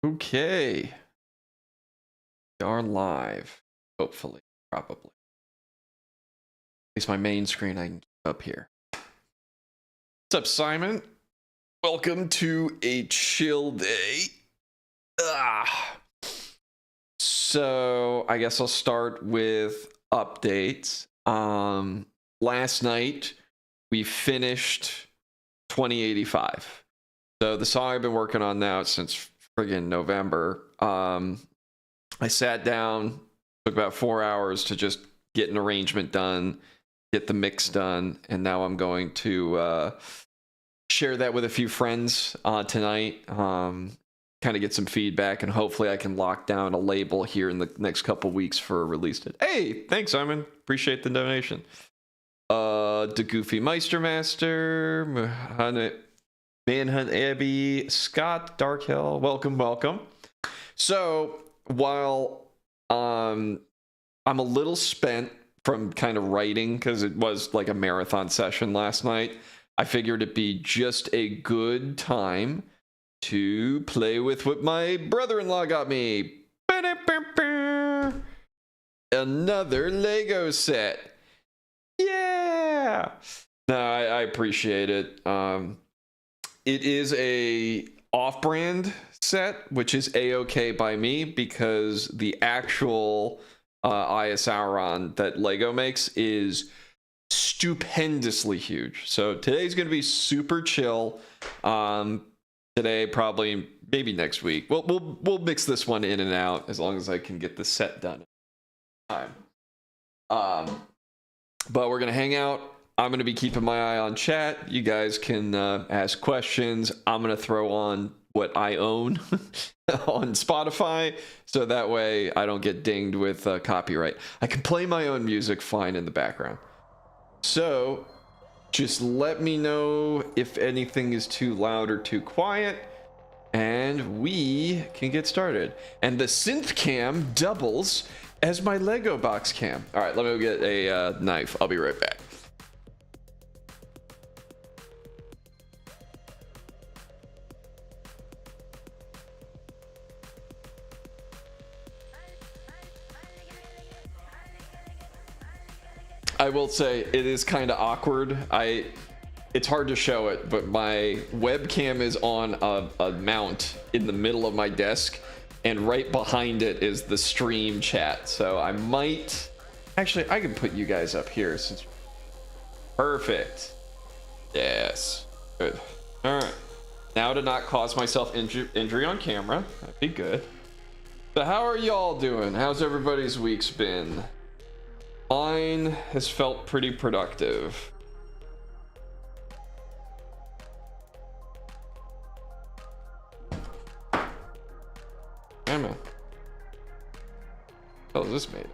Okay. We are live. Hopefully. Probably. At least my main screen I can keep up here. What's up, Simon? Welcome to a chill day. So I guess I'll start with updates. Last night we finished 2085. So the song I've been working on now since friggin' November. I sat down, took about 4 hours to just get an arrangement done, get the mix done, and now I'm going to share that with a few friends tonight, kind of get some feedback, and hopefully I can lock down a label here in the next couple weeks for a release date. Hey, thanks, Simon. Appreciate the donation. The Goofy Meistermaster, Manhunt Abbey, Scott Darkhill, welcome. So while I'm a little spent from kind of writing because it was like a marathon session last night, I figured it'd be just a good time to play with what my brother-in-law got me. Another Lego set. Yeah. No, I appreciate it. It is a off-brand set, which is a-okay by me because the actual Eye of Sauron that Lego makes is stupendously huge. So today's going to be super chill. Today, probably, maybe next week. We'll mix this one in and out as long as I can get the set done in time. But we're going to hang out. I'm going to be keeping my eye on chat. You guys can ask questions. I'm going to throw on what I own on Spotify, so that way I don't get dinged with copyright. I can play my own music fine in the background. So just let me know if anything is too loud or too quiet, and we can get started. And the synth cam doubles as my Lego box cam. All right, let me go get a knife. I'll be right back. I will say it is kind of awkward. It's hard to show it, but my webcam is on a mount in the middle of my desk, and right behind it is the stream chat. So I might actually, I can put you guys up here since. Perfect. Yes. Good. All right. Now to not cause myself injury on camera. That'd be good. So how are y'all doing? How's everybody's weeks been? Mine has felt pretty productive. Damn it. What is this made of?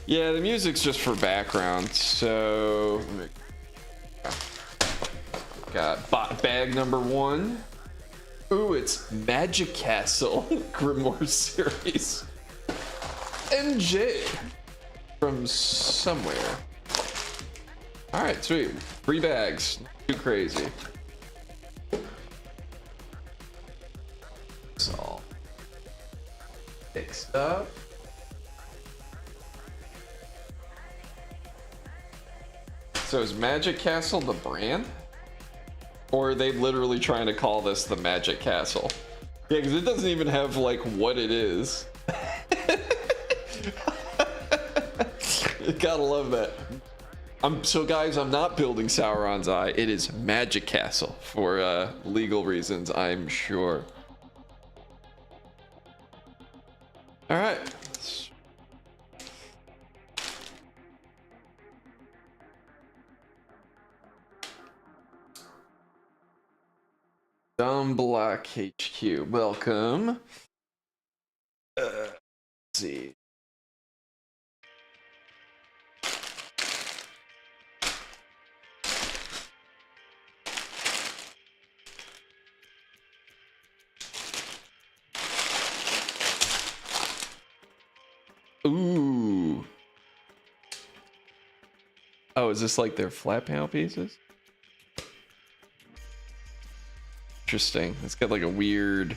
Yeah, the music's just for background, so got bag number 1. Ooh, it's Magic Castle Grimoire series. MJ from somewhere. All right, sweet. 3 bags. Not too crazy. It's all fixed up. So is Magic Castle the brand? Or are they literally trying to call this the Magic Castle? Yeah, because it doesn't even have, like, what it is. You gotta love that. So, guys, I'm not building Sauron's Eye. It is Magic Castle for legal reasons, I'm sure. All right. Dumb Black HQ, welcome. Let's see. Ooh. Oh, is this like their flat panel pieces? Interesting. It's got like a weird...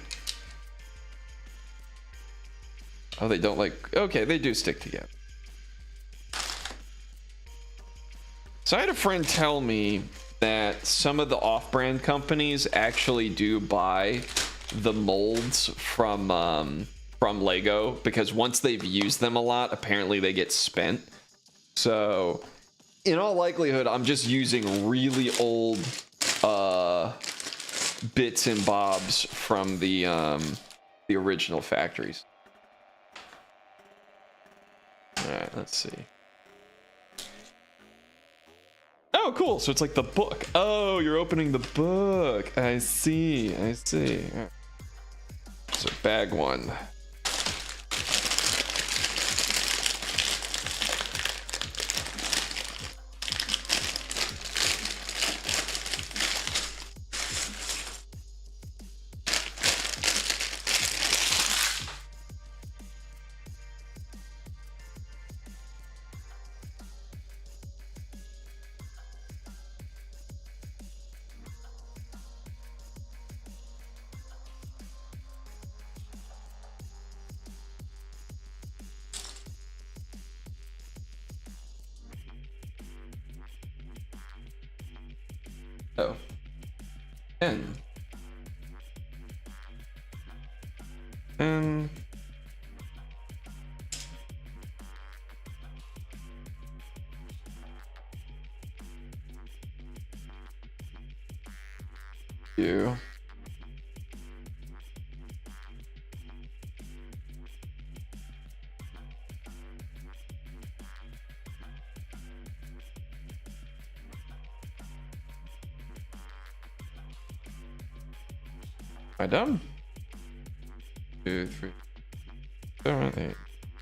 Oh, they don't like... Okay, they do stick together. So I had a friend tell me that some of the off-brand companies actually do buy the molds from Lego, because once they've used them a lot, apparently they get spent. So in all likelihood, I'm just using really old bits and bobs from the original factories. All right, let's see. Oh, cool. So it's like the book. Oh, you're opening the book. I see. I see. Right. So bag one. Oh. 10. 10. You. Am I done? 2, 3, 7, 8,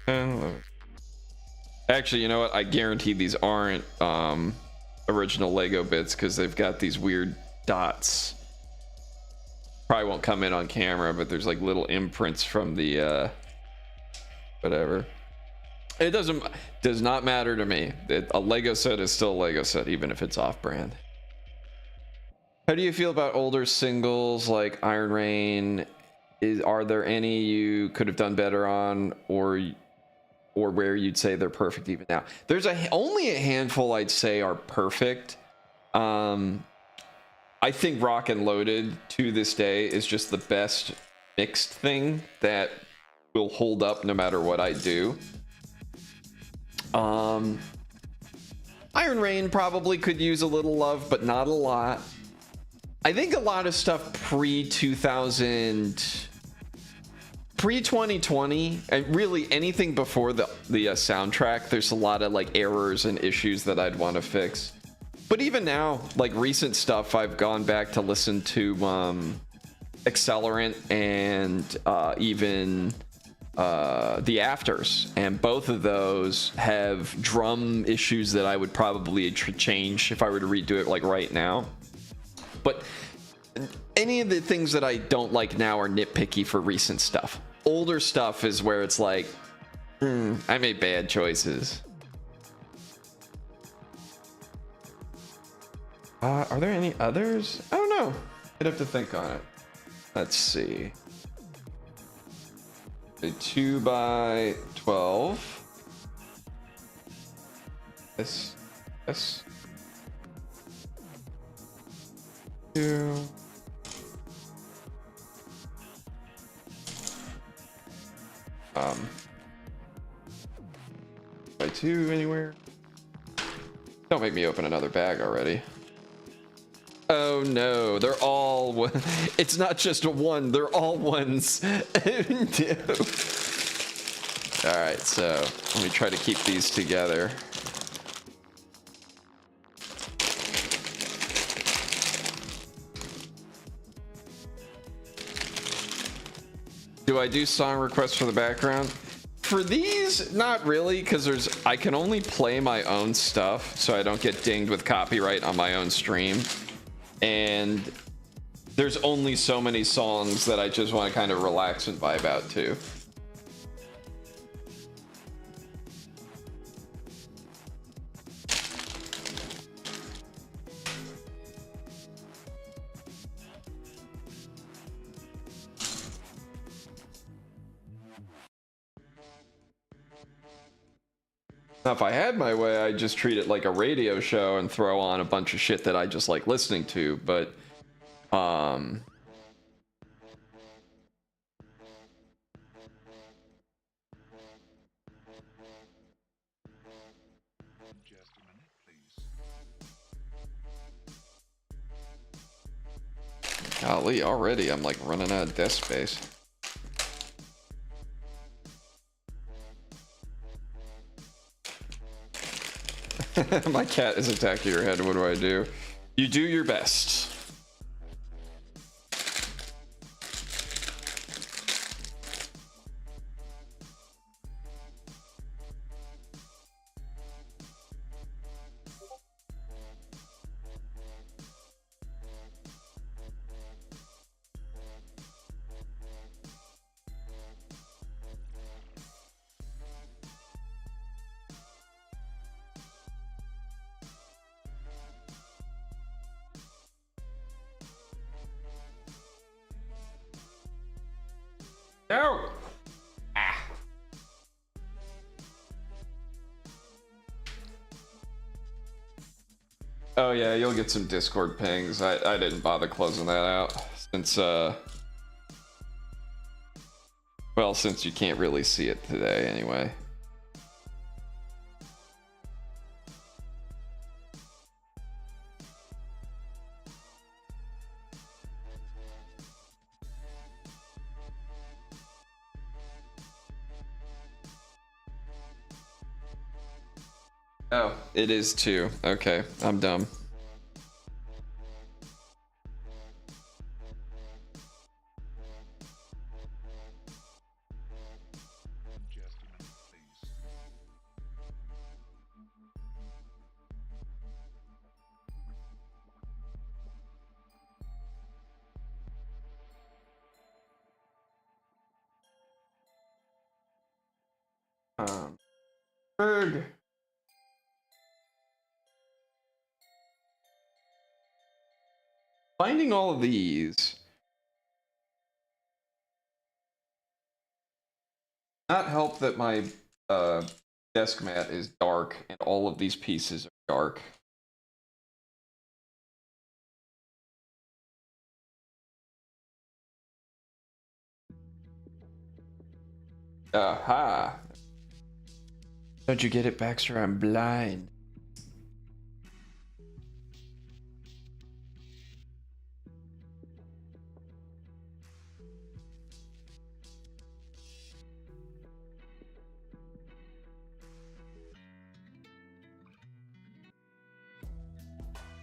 10, 11. Actually, you know what? I guarantee these aren't original Lego bits, because they've got these weird dots. Probably won't come in on camera, but there's like little imprints from the whatever. It does not matter to me. A Lego set is still a Lego set, even if it's off-brand. How do you feel about older singles like Iron Rain? Are there any you could have done better on, or where you'd say they're perfect even now? There's only a handful I'd say are perfect. I think Rock and Loaded to this day is just the best mixed thing that will hold up no matter what I do. Iron Rain probably could use a little love, but not a lot. I think a lot of stuff pre-2020, and really anything before the soundtrack, there's a lot of like errors and issues that I'd want to fix. But even now, like recent stuff, I've gone back to listen to Accelerant and even The Afters, and both of those have drum issues that I would probably change if I were to redo it like right now. But any of the things that I don't like now are nitpicky for recent stuff. Older stuff is where it's like, I made bad choices. Are there any others? I don't know. I'd have to think on it. Let's see. A 2x12. This. 2. By 2 anywhere. Don't make me open another bag already. Oh no, they're all one. It's not just a one, they're all ones. No. All right, so let me try to keep these together. Do I do song requests for the background? For these, not really, because I can only play my own stuff, so I don't get dinged with copyright on my own stream. And there's only so many songs that I just want to kind of relax and vibe out to. Now, if I had my way, I'd just treat it like a radio show and throw on a bunch of shit that I just like listening to, but Just a minute, please. golly, already I'm like running out of desk space. My cat is attacking your head. What do I do? You do your best. No! Ah. Oh yeah, you'll get some Discord pings. I didn't bother closing that out since well, since you can't really see it today anyway. Oh, it is too. Okay, I'm dumb. Just a minute, please. Berg. Finding all of these. Not help that my desk mat is dark and all of these pieces are dark. Aha! Don't you get it, Baxter? I'm blind.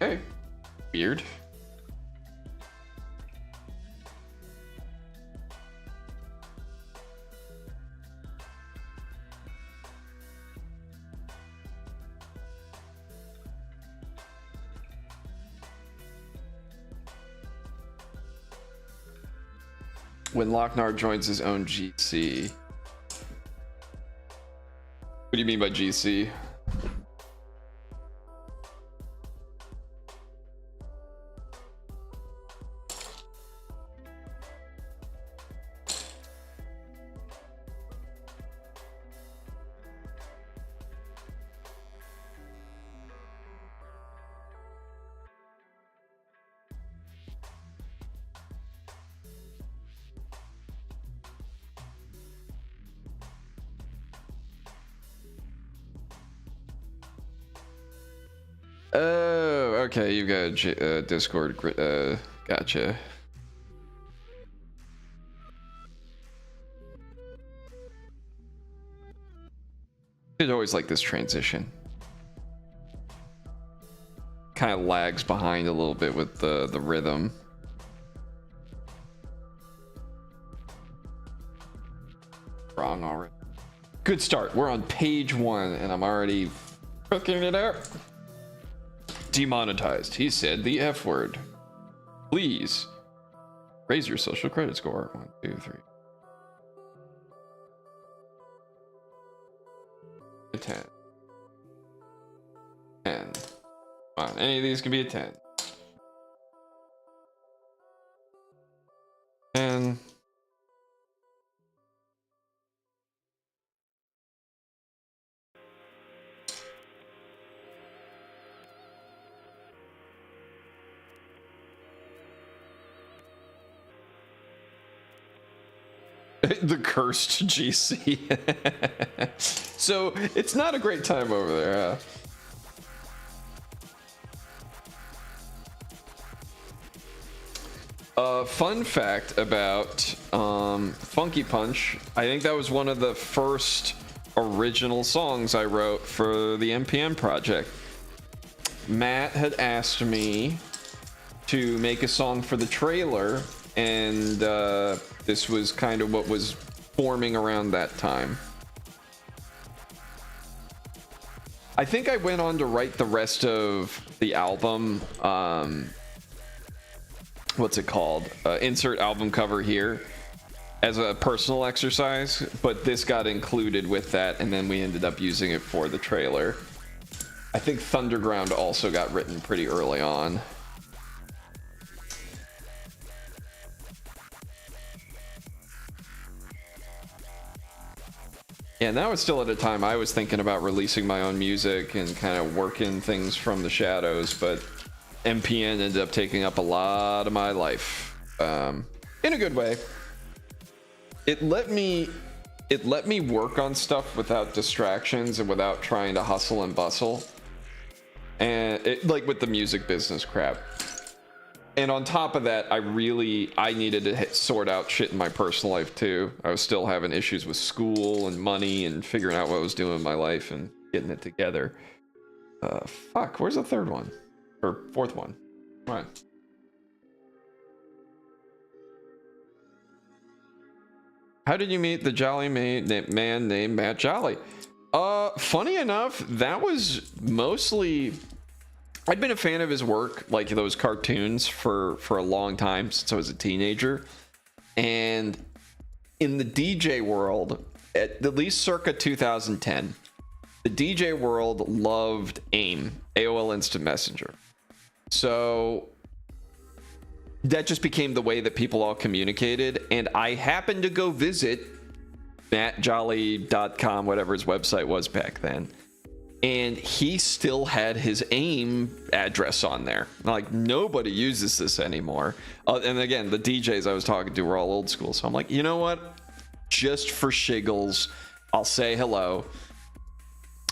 Okay. Weird. When Locknar joins his own GC. What do you mean by GC? Oh, okay. You've got a Discord. Gotcha. It's always like this transition. Kind of lags behind a little bit with the rhythm. Wrong already. Good start. We're on page 1 and I'm already fucking it up. Demonetized. He said the F word. Please raise your social credit score. 1, 2, 3. 10. 10. Come on, any of these can be a 10. 10. The cursed GC. So it's not a great time over there. Fun fact about Funky Punch, I think that was one of the first original songs I wrote for the NPM project. Matt had asked me to make a song for the trailer, and this was kind of what was forming around that time. I think I went on to write the rest of the album. What's it called? Insert album cover here as a personal exercise, but this got included with that, and then we ended up using it for the trailer. I think Thunderground also got written pretty early on. Yeah, and that was still at a time I was thinking about releasing my own music and kind of working things from the shadows, but MPN ended up taking up a lot of my life, in a good way. It let me work on stuff without distractions and without trying to hustle and bustle, and like with the music business crap. And on top of that, I needed to sort out shit in my personal life too. I was still having issues with school and money and figuring out what I was doing in my life and getting it together. Fuck, where's the third one? Or fourth one? Come on. How did you meet the jolly man named Matt Jolly? Funny enough, that was mostly... I'd been a fan of his work, like those cartoons, for a long time, since I was a teenager. And in the DJ world, at least circa 2010, the DJ world loved AIM, AOL Instant Messenger. So that just became the way that people all communicated. And I happened to go visit mattjolly.com, whatever his website was back then. And he still had his AIM address on there. Like, nobody uses this anymore. And again, the DJs I was talking to were all old school. So I'm like, you know what? Just for shiggles, I'll say hello.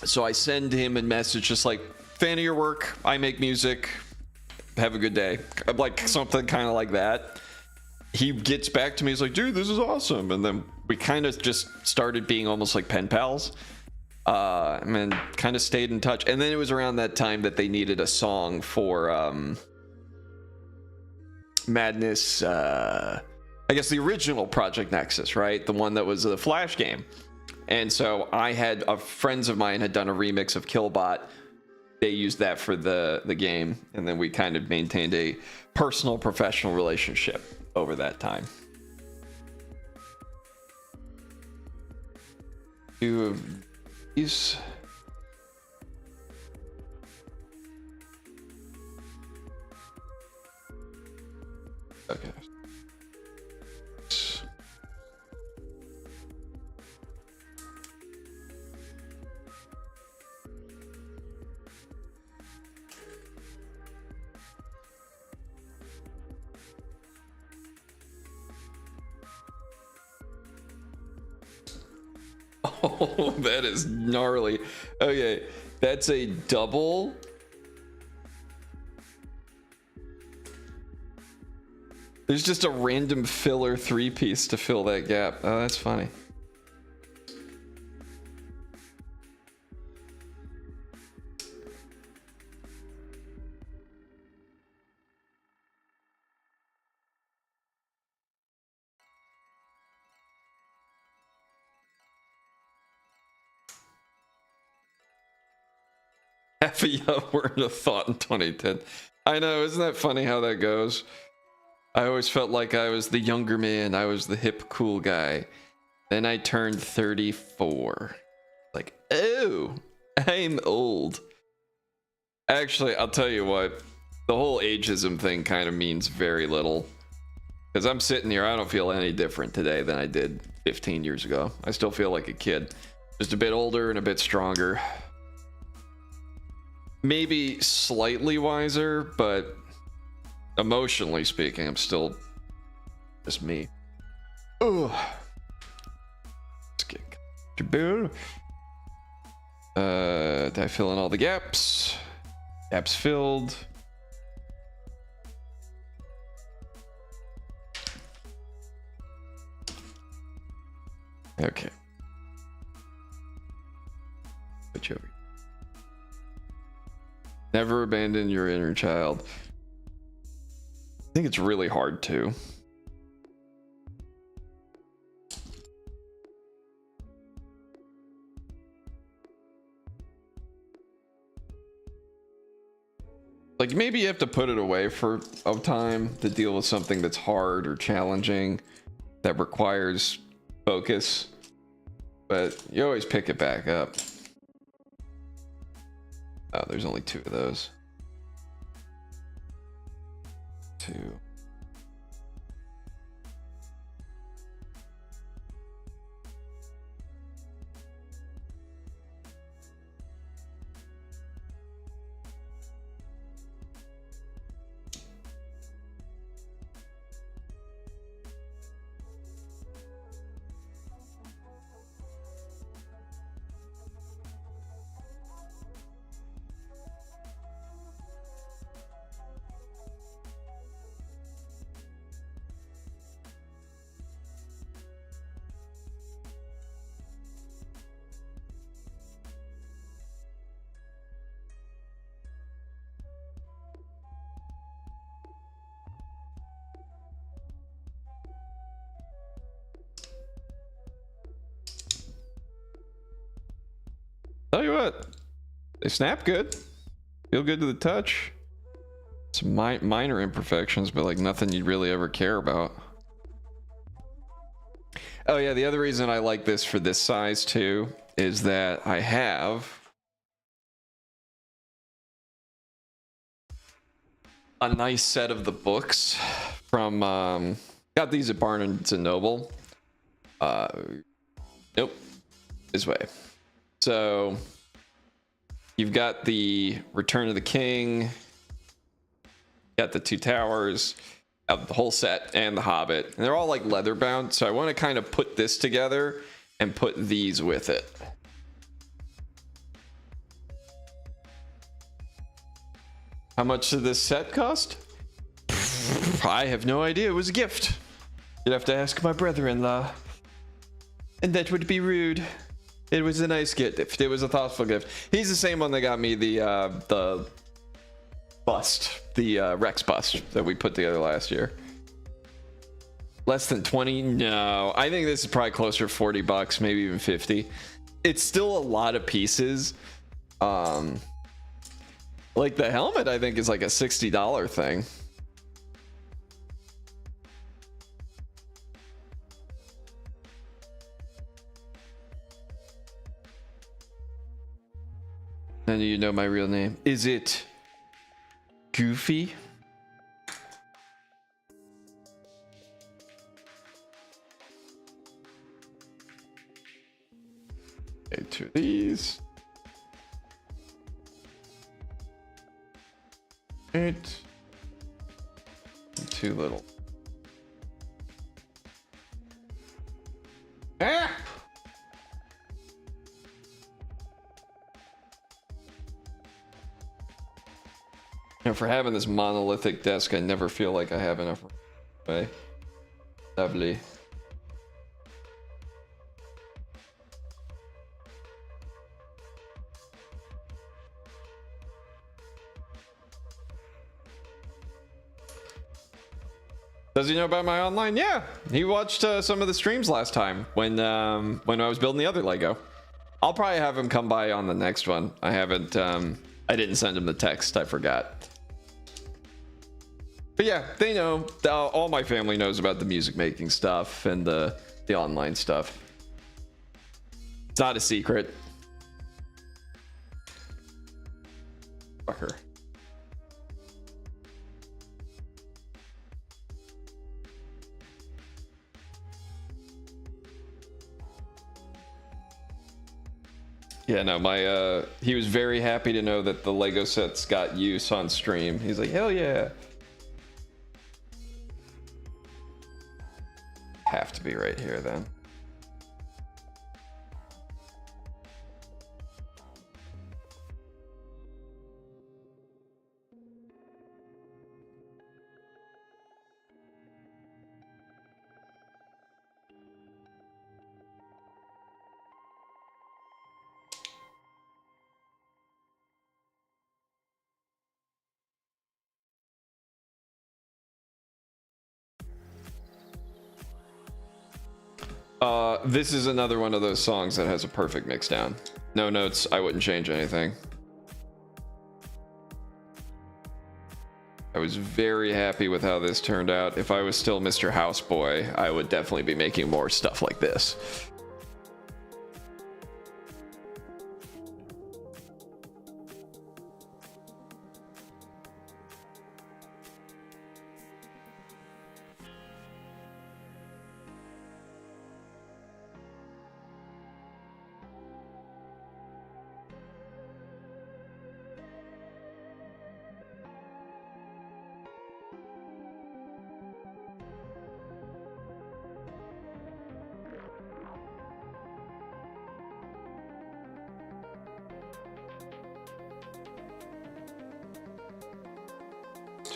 So I send him a message just like, fan of your work. I make music. Have a good day. Like something kind of like that. He gets back to me. He's like, dude, this is awesome. And then we kind of just started being almost like pen pals. And kind of stayed in touch. And then it was around that time that they needed a song for Madness, I guess the original Project Nexus, right? The one that was the Flash game. And so I had friends of mine had done a remix of Killbot. They used that for the game, and then we kind of maintained a personal professional relationship over that time. Two of these. Okay. Oh, that is gnarly. Okay, that's a double. There's just a random filler 3-piece to fill that gap. Oh, that's funny. Half a year weren't a thought in 2010. I know, isn't that funny how that goes? I always felt like I was the younger man. I was the hip, cool guy. Then I turned 34. Like, oh, I'm old. Actually, I'll tell you what. The whole ageism thing kind of means very little. Because I'm sitting here, I don't feel any different today than I did 15 years ago. I still feel like a kid. Just a bit older and a bit stronger. Maybe slightly wiser, but emotionally speaking, I'm still just me. Ugh. Did I fill in all the gaps? Gaps filled. Okay. Put you over. Never abandon your inner child. I think it's really hard to. Like maybe you have to put it away for a time to deal with something that's hard or challenging that requires focus, but you always pick it back up. Oh, there's only 2 of those. 2. Tell you what, they snap good, feel good to the touch. Some minor imperfections, but like nothing you'd really ever care about. Oh yeah, the other reason I like this for this size too is that I have a nice set of the books from got these at Barnes and Noble. Nope, this way. So you've got the Return of the King, got the Two Towers, the whole set, and the Hobbit, and they're all like leather bound. So I want to kind of put this together and put these with it. How much did this set cost? I have no idea. It was a gift. You'd have to ask my brother-in-law, and that would be rude. It was a nice gift. It was a thoughtful gift. He's the same one that got me the bust, the Rex bust that we put together last year. Less than 20? No, I think this is probably closer to 40 bucks, maybe even 50. It's still a lot of pieces. Like the helmet, I think is like a $60 thing. None of you know my real name. Is it Goofy? Okay, 2 of these. 8. 2 little. Ah! And for having this monolithic desk, I never feel like I have enough way. Lovely. Does he know about my online? Yeah, he watched some of the streams last time when I was building the other Lego. I'll probably have him come by on the next one. I haven't. I didn't send him the text. I forgot. But yeah, they know. All my family knows about the music making stuff and the online stuff. It's not a secret. Fucker. Yeah, no, he was very happy to know that the Lego sets got use on stream. He's like, hell yeah. Have to be right here then. This is another one of those songs that has a perfect mix down. No notes. I wouldn't change anything. I was very happy with how this turned out. If I was still Mr. Houseboy, I would definitely be making more stuff like this.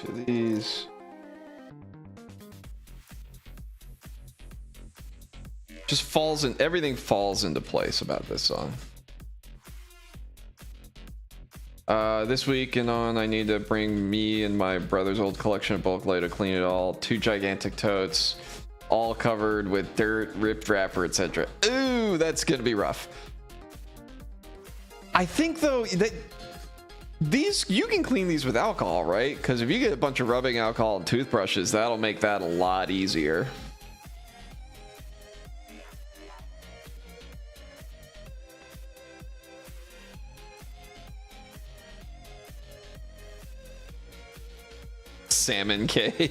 To these. Just falls in, everything falls into place about this song. This week and on, I need to bring me and my brother's old collection of bulk lay to clean it all. 2 gigantic totes, all covered with dirt, ripped wrapper, etc. Ooh, that's gonna be rough. I think though that these, you can clean these with alcohol, right? Because if you get a bunch of rubbing alcohol and toothbrushes, that'll make that a lot easier. Salmon K.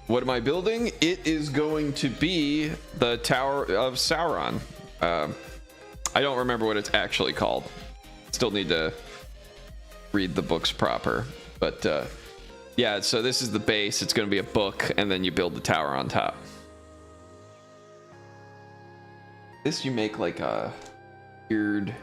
What am I building? It is going to be the Tower of Sauron. I don't remember what it's actually called. Still need to read the books proper, but yeah, so this is the base. It's going to be a book, and then you build the tower on top. This you make like a weird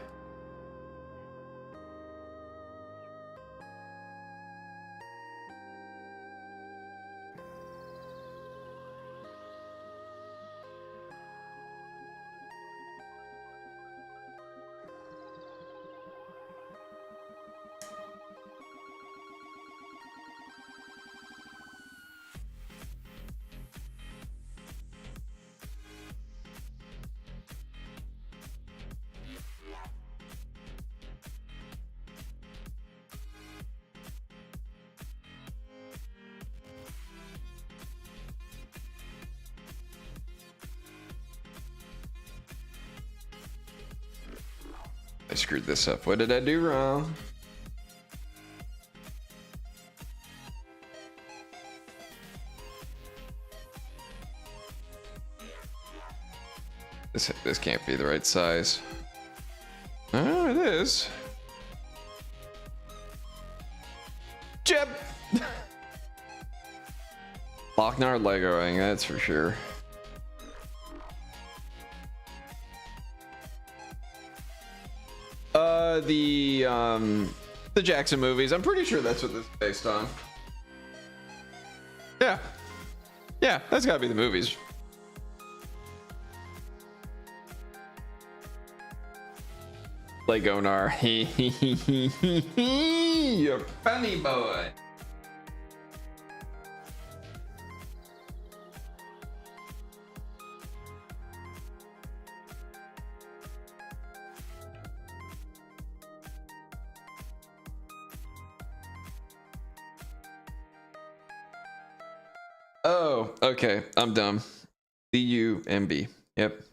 I screwed this up. What did I do wrong? This can't be the right size. Oh, it is. Jeb. Locknar Legoing, that's for sure. The Jackson movies. I'm pretty sure that's what this is based on. Yeah. Yeah, that's gotta be the movies. Legonar. You're funny boy. Oh, okay. I'm dumb. C-U-M-B. Yep.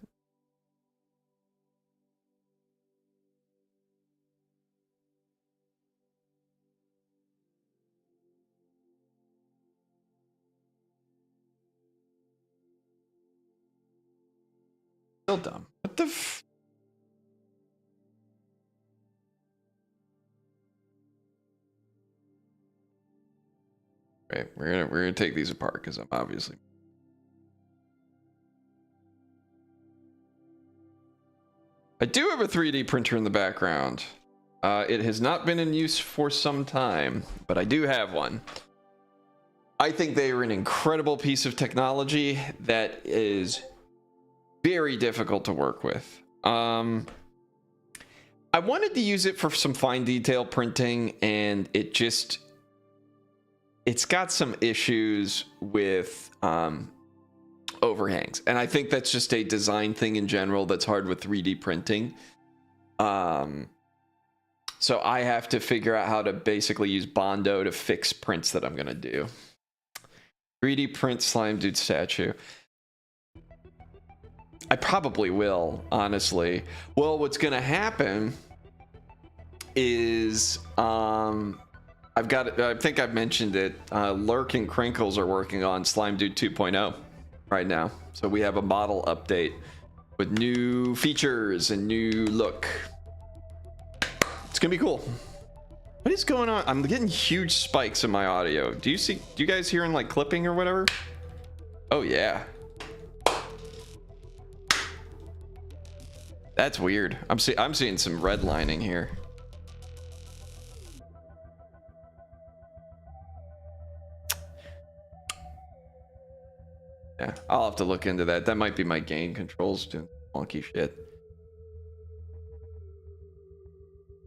Still dumb. What the f... Right, we're gonna take these apart because I'm obviously... I do have a 3D printer in the background. It has not been in use for some time, but I do have one. I think they are an incredible piece of technology that is very difficult to work with. I wanted to use it for some fine detail printing, and it's got some issues with overhangs. And I think that's just a design thing in general that's hard with 3D printing. So I have to figure out how to basically use Bondo to fix prints that I'm going to do. 3D print Slime Dude statue. I probably will, honestly. Well, what's going to happen is I think I've mentioned it. Lurk and Crinkles are working on Slime Dude 2.0 right now. So we have a model update with new features and new look. It's gonna be cool. What is going on? I'm getting huge spikes in my audio. Do you guys hearing like clipping or whatever? Oh yeah. That's weird. I'm seeing some redlining here. Yeah, I'll have to look into that. That might be my gain controls doing wonky shit.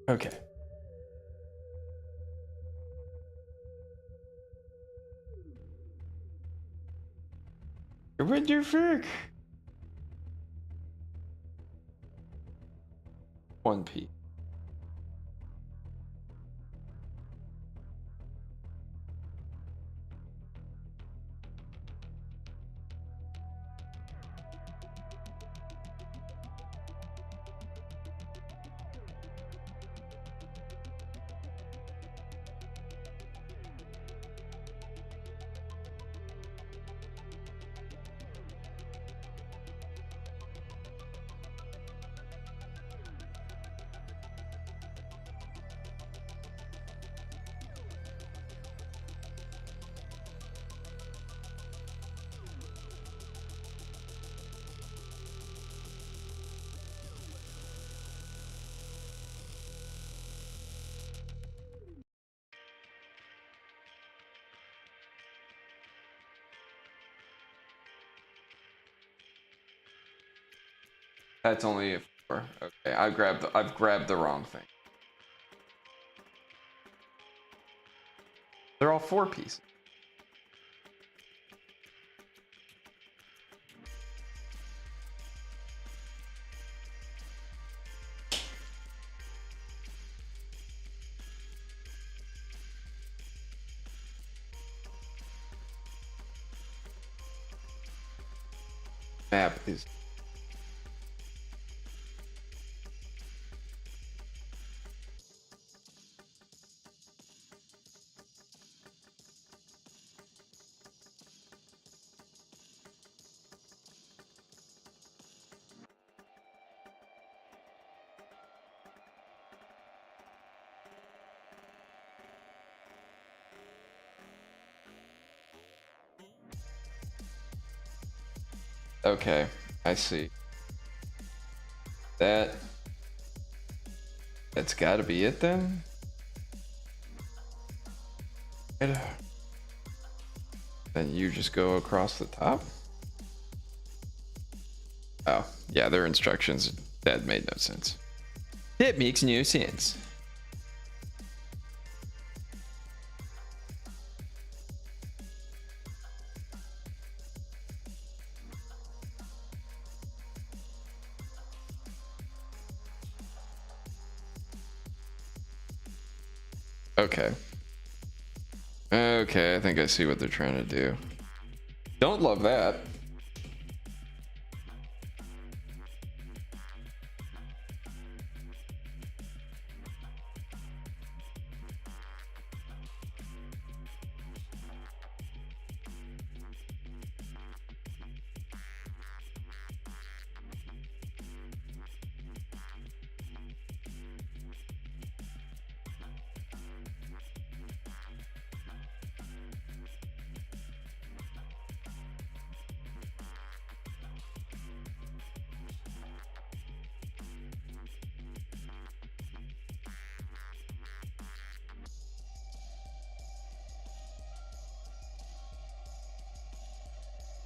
Okay. What the fuck? 1P. That's only a 4. Okay, I've grabbed the wrong thing. They're all 4 pieces. Map is okay. I see. That's got to be it then. Then you just go across the top. Oh, yeah, their instructions, that made no sense. That makes no sense. Okay. Okay, I think I see what they're trying to do. Don't love that.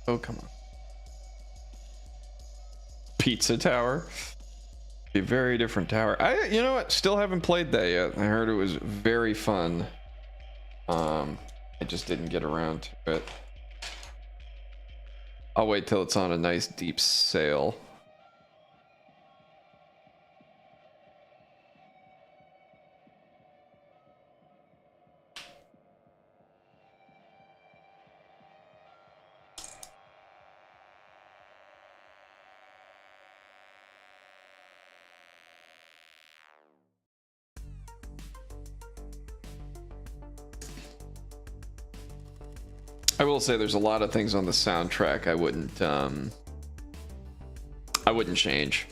Oh, come on. Pizza Tower. A very different tower. You know what? Still haven't played that yet. I heard it was very fun. I just didn't get around to it. I'll wait till it's on a nice deep sail. I will say there's a lot of things on the soundtrack I wouldn't change.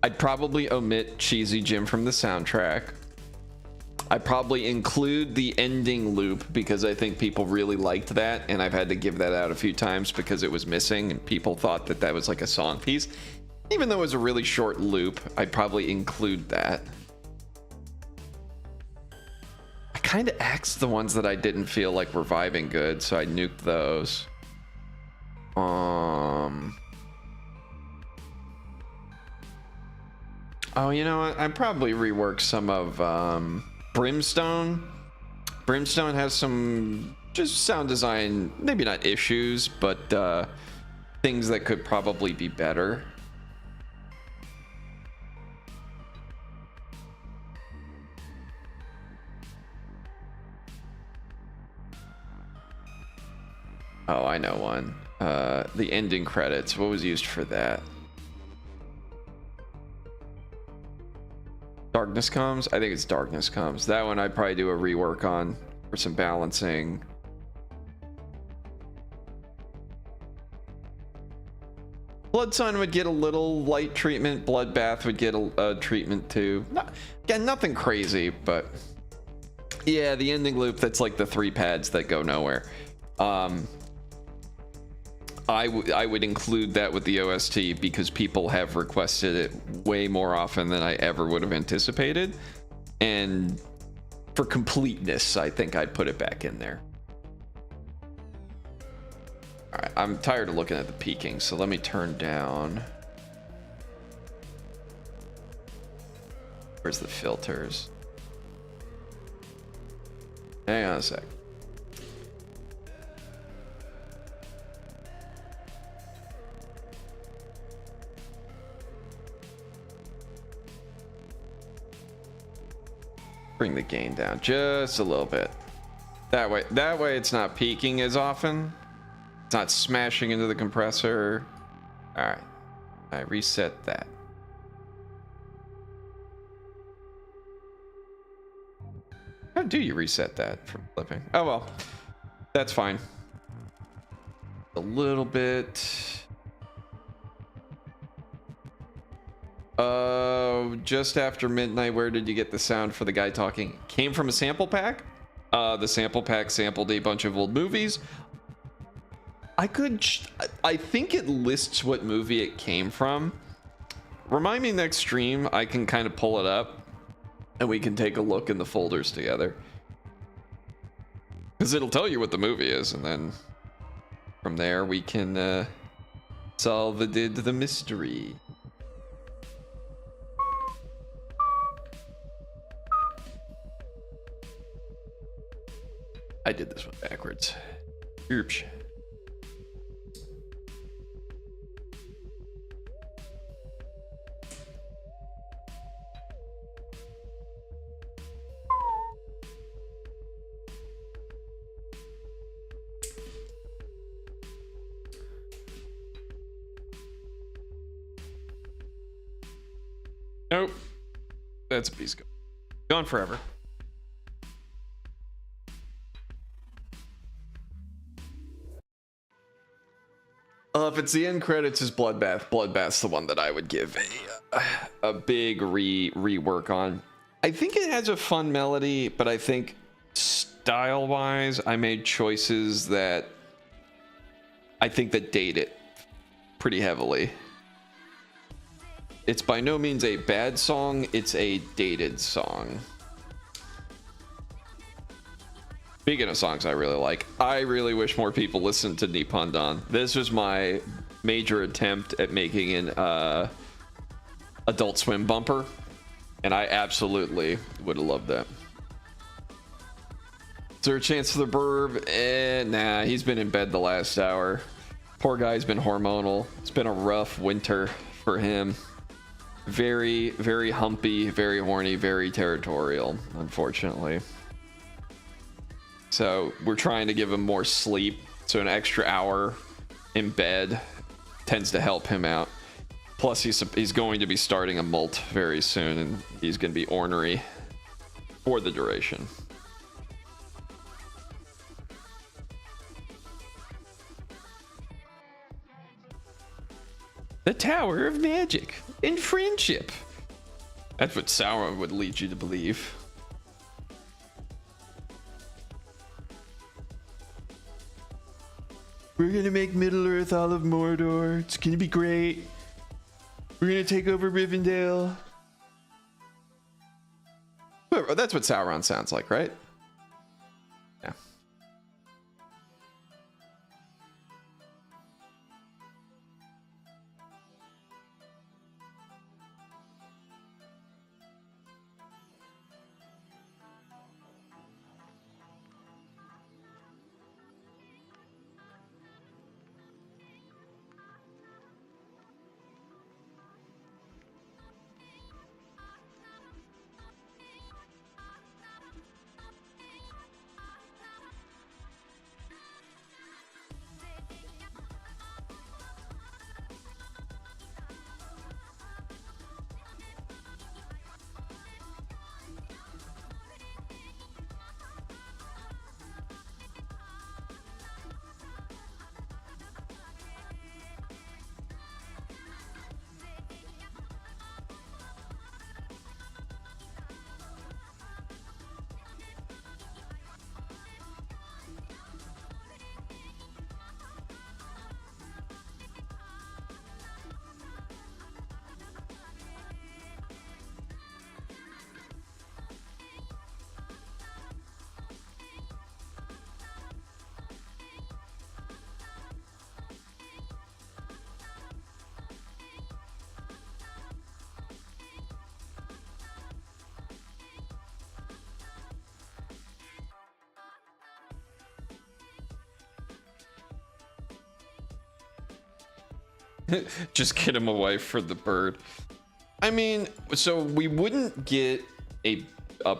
I'd probably omit Cheesy Jim from the soundtrack. I'd probably include the ending loop because I think people really liked that, and I've had to give that out a few times because it was missing and people thought that that was like a song piece. Even though it was a really short loop, I'd probably include that. I kind of axed the ones that I didn't feel like were vibing good, so I nuked those. Oh, you know what? I'd probably rework some of Brimstone. Brimstone has some just sound design, maybe not issues, but things that could probably be better. Oh, I know one. The ending credits. What was used for that? Darkness Comes? I think it's Darkness Comes. That one I'd probably do a rework on for some balancing. Blood Sun would get a little light treatment. Bloodbath would get a treatment too. Again, nothing crazy, but yeah, the ending loop, that's like the 3 pads that go nowhere. I would include that with the OST because people have requested it way more often than I ever would have anticipated. And for completeness, I think I'd put it back in there. All right, I'm tired of looking at the peaking, so let me turn down. Where's the filters? Hang on a sec. Bring the gain down just a little bit. That way it's not peaking as often. It's not smashing into the compressor. All right, I reset that. How do you reset that from flipping? Oh well, that's fine. A little bit. Just after midnight, where did you get the sound for the guy talking? Came from a sample pack. The sample pack sampled a bunch of old movies. I think it lists what movie it came from. Remind me next stream, I can kind of pull it up and we can take a look in the folders together. Because it'll tell you what the movie is, and then from there we can solve the mystery. I did this one backwards. Oops. Nope. That's a piece gone forever. If it's the end credits is Bloodbath. Bloodbath's the one that I would give a big rework on. I think it has a fun melody, but I think style-wise, I made choices that I think that date it pretty heavily. It's by no means a bad song, it's a dated song. Speaking of songs I really like, I really wish more people listened to Nippon Don. This was my major attempt at making an Adult Swim bumper. And I absolutely would have loved that. Is there a chance for the burb? Nah, he's been in bed the last hour. Poor guy's been hormonal. It's been a rough winter for him. Very, very humpy, very horny, very territorial, unfortunately. So we're trying to give him more sleep. So an extra hour in bed tends to help him out. Plus he's going to be starting a molt very soon, and he's going to be ornery for the duration. The Tower of Magic and Friendship. That's what Sauron would lead you to believe. We're gonna make Middle-earth all of Mordor. It's gonna be great. We're gonna take over Rivendell. That's what Sauron sounds like, right? Yeah. Just get him away for the bird. I mean, so we wouldn't get a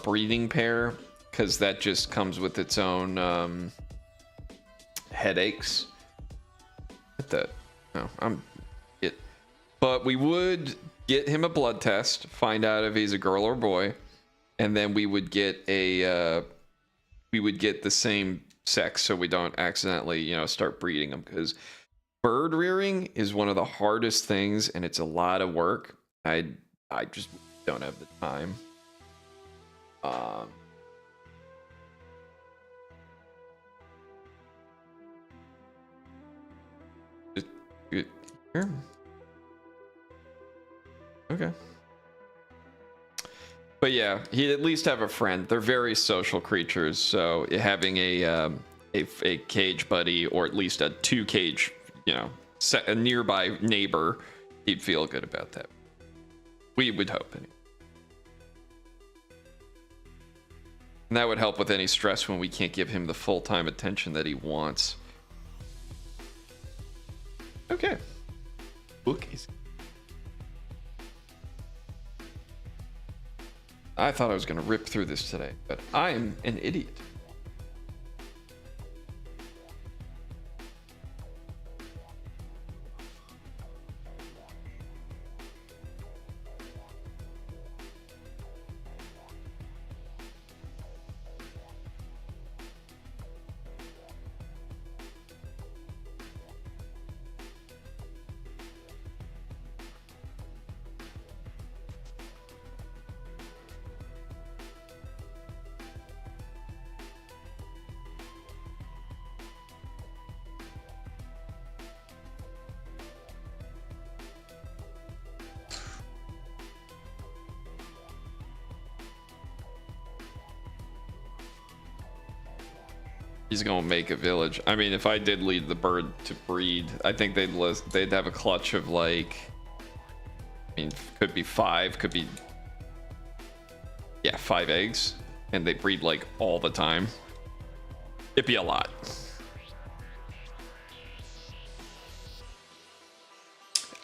breeding pair because that just comes with its own headaches. What the? No, I'm it. But we would get him a blood test, find out if he's a girl or boy, and then we would get the same sex so we don't accidentally, start breeding them, because bird rearing is one of the hardest things and it's a lot of work. I just don't have the time. Just here. Okay. But yeah, he'd at least have a friend. They're very social creatures, so having a cage buddy, or at least a 2-cage, a nearby neighbor, he'd feel good about that. We would hope. Anyway. And that would help with any stress when we can't give him the full-time attention that he wants. Okay. Book is. I thought I was going to rip through this today, but I am an idiot. He's gonna make a village. I mean, if I did lead the bird to breed, I think they'd have a clutch of, like, I mean, could be 5, could be yeah, 5 eggs, and they breed like all the time, it'd be a lot.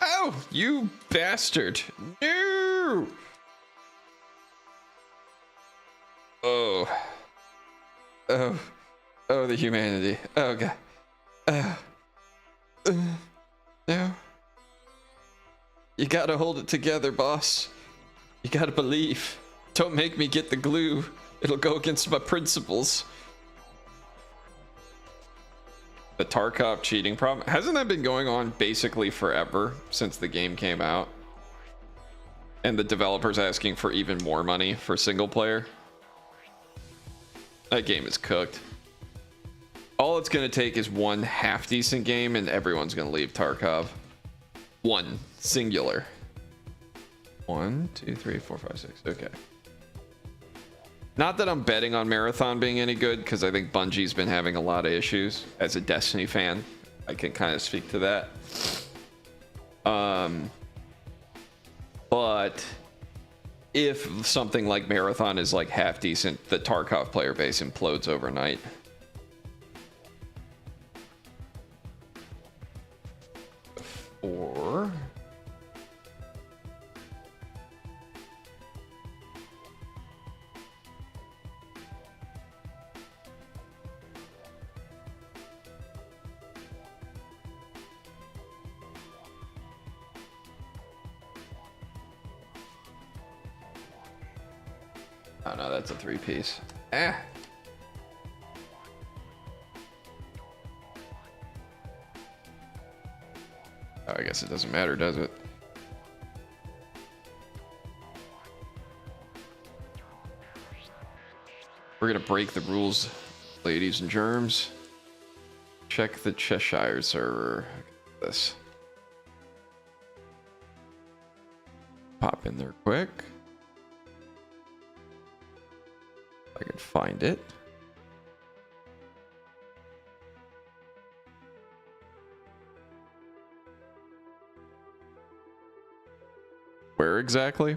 Oh, you bastard. No. Oh. Oh. Oh, the humanity. Oh, God. No. You gotta hold it together, boss. You gotta believe. Don't make me get the glue. It'll go against my principles. The Tarkov cheating problem. Hasn't that been going on basically forever since the game came out? And the developers asking for even more money for single player? That game is cooked. All it's going to take is one half decent game and everyone's going to leave Tarkov. One singular. 1, 2, 3, 4, 5, 6. Okay. Not that I'm betting on Marathon being any good, because I think Bungie's been having a lot of issues. As a Destiny fan, I can kind of speak to that. But if something like Marathon is like half decent, the Tarkov player base implodes overnight. Or oh no, that's a 3-piece. Ah. Oh, I guess it doesn't matter, does it? We're gonna break the rules, ladies and germs. Check the Cheshire server. Look at this. Pop in there quick. If I can find it. Where exactly?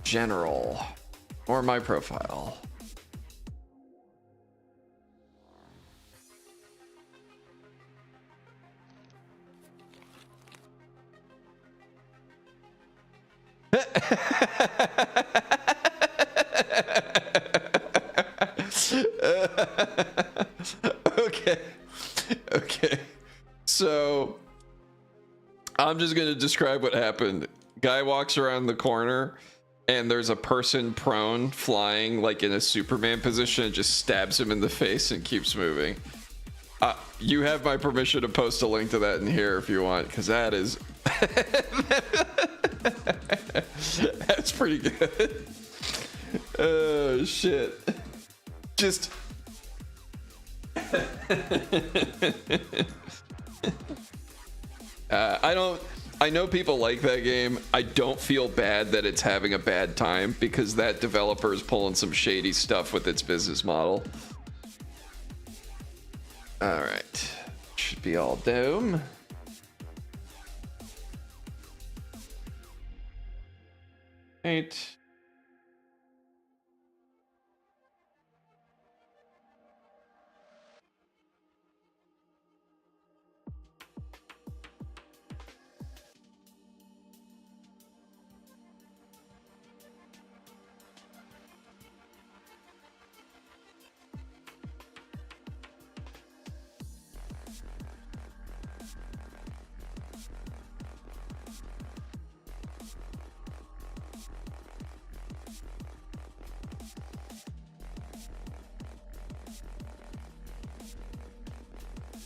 General, or my profile. Okay. So I'm just gonna describe what happened. Guy walks around the corner and there's a person prone flying like in a Superman position and just stabs him in the face and keeps moving. You have my permission to post a link to that in here if you want, because that is that's pretty good. Oh shit. Just I know people like that game. I don't feel bad that it's having a bad time, because that developer is pulling some shady stuff with its business model. All right, should be all dome. Right.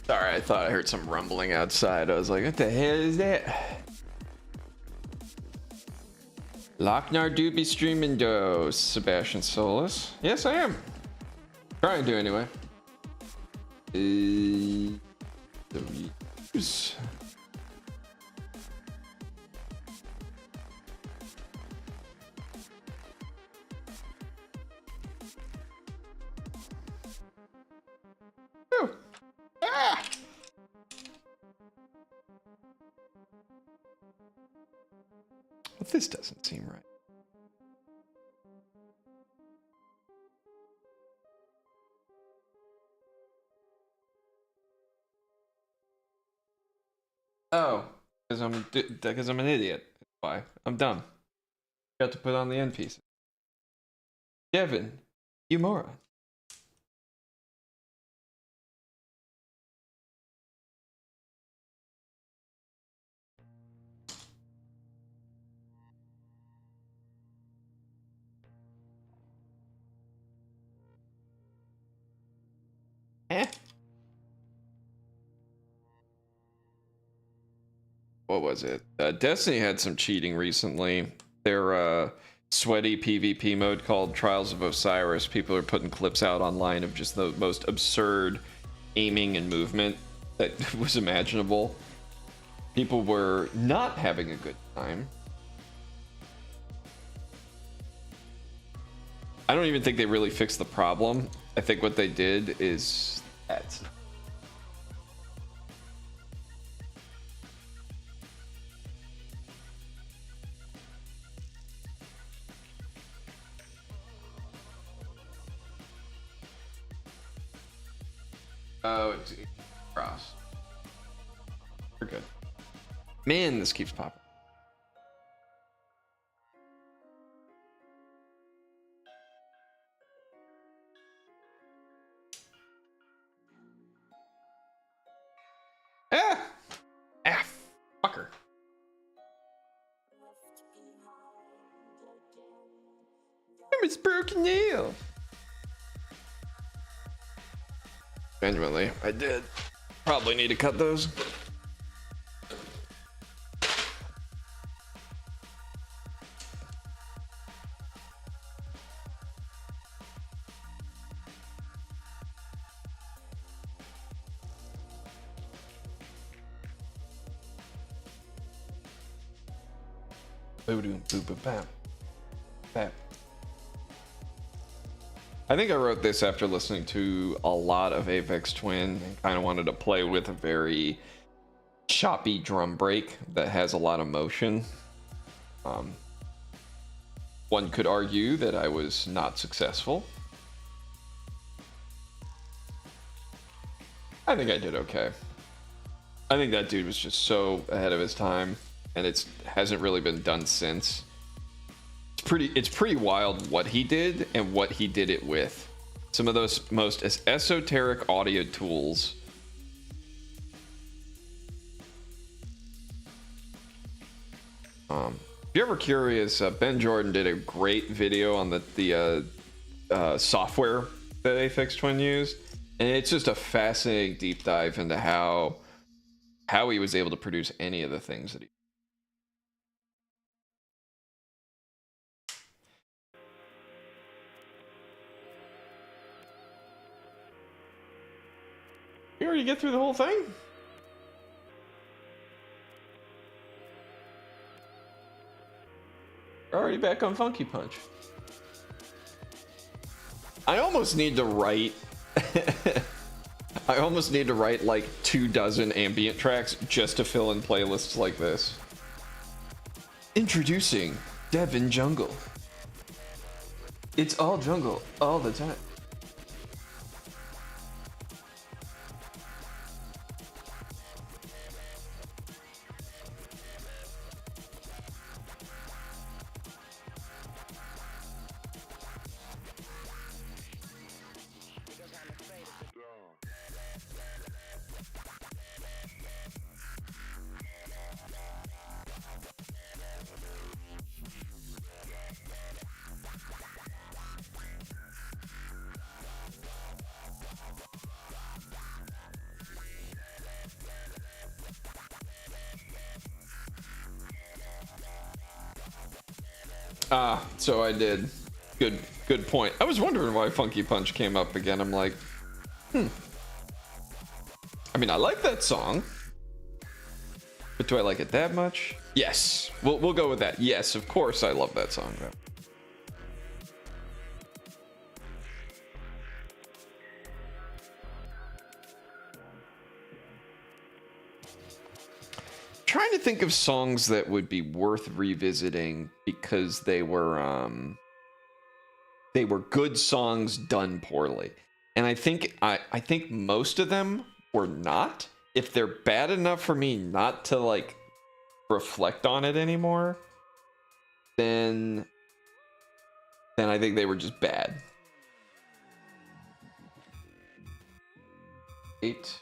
Sorry, I thought I heard some rumbling outside. I was like, what the hell is that? Locknar do be streaming though, Sebastian Solis. Yes, I am. Trying to anyway. The reviews. Oh. Ah! Well, this doesn't seem right. Oh, because I'm an idiot. That's why I'm dumb. Got to put on the end piece. Devin, you moron. Eh. What was it? Destiny had some cheating recently. Their sweaty PvP mode called Trials of Osiris. People are putting clips out online of just the most absurd aiming and movement that was imaginable. People were not having a good time. I don't even think they really fixed the problem. I think what they did is that. Oh, it's cross. We're good. Man, this keeps popping. Ah! Ah, fucker. It's broken nail. Genuinely, I did. Probably need to cut those. I think I wrote this after listening to a lot of Apex Twin and kind of wanted to play with a very choppy drum break that has a lot of motion. One could argue that I was not successful. I think I did okay. I think that dude was just so ahead of his time, and it hasn't really been done since. It's pretty wild what he did and what he did it with. Some of those most esoteric audio tools. If you're ever curious, Ben Jordan did a great video on the software that Aphex Twin used, and it's just a fascinating deep dive into how he was able to produce any of the things that he. You already get through the whole thing? We're already back on Funky Punch. I almost need to write I almost need to write like 24 ambient tracks just to fill in playlists like this. Introducing Devin Jungle. It's all jungle all the time. So I did. Good point. I was wondering why Funky Punch came up again. I'm like, I mean, I like that song, but do I like it that much? Yes. We'll go with that. Yes, of course I love that song though. Trying to think of songs that would be worth revisiting because they were good songs done poorly. And I think most of them were not. If they're bad enough for me not to like reflect on it anymore, then I think they were just bad. 8.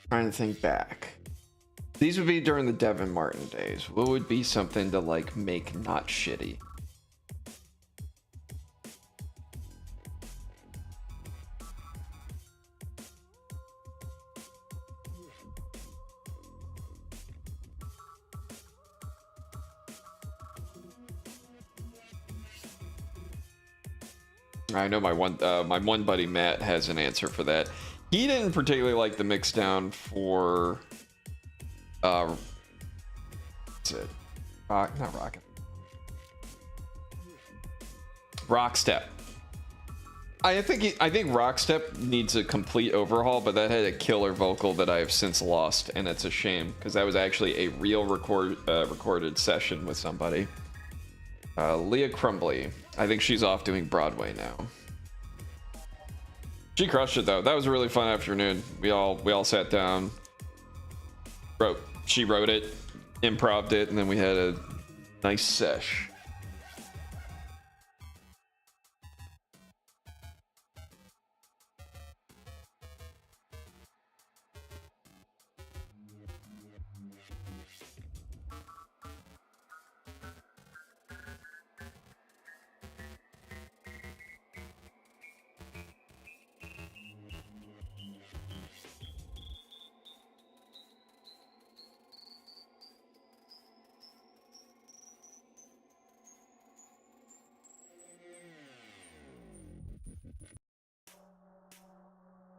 Trying to think back. These would be during the Devin Martin days. What would be something to like make not shitty? I know my one buddy Matt has an answer for that. He didn't particularly like the mix down for what's it? Not Rocket. Rockstep. I think Rockstep needs a complete overhaul, but that had a killer vocal that I have since lost, and it's a shame because that was actually a real recorded session with somebody. Leah Crumbly. I think she's off doing Broadway now. She crushed it though. That was a really fun afternoon. We all sat down. She wrote it, improv'd it, and then we had a nice sesh.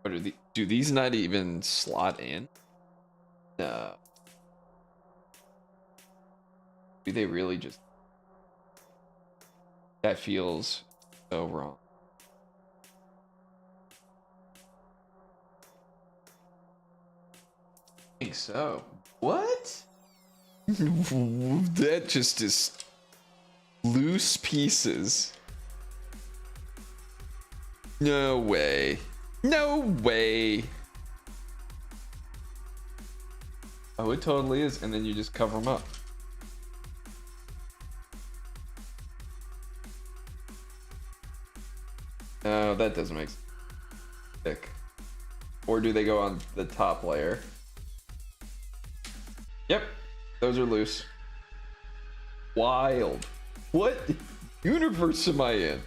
What are do these not even slot in? No. Do they really just... That feels so wrong. I think so. What? That just is loose pieces. No way. No way. Oh, it totally is. And then you just cover them up. No, that doesn't make sense. Or do they go on the top layer? Yep, those are loose. Wild. What universe am I in?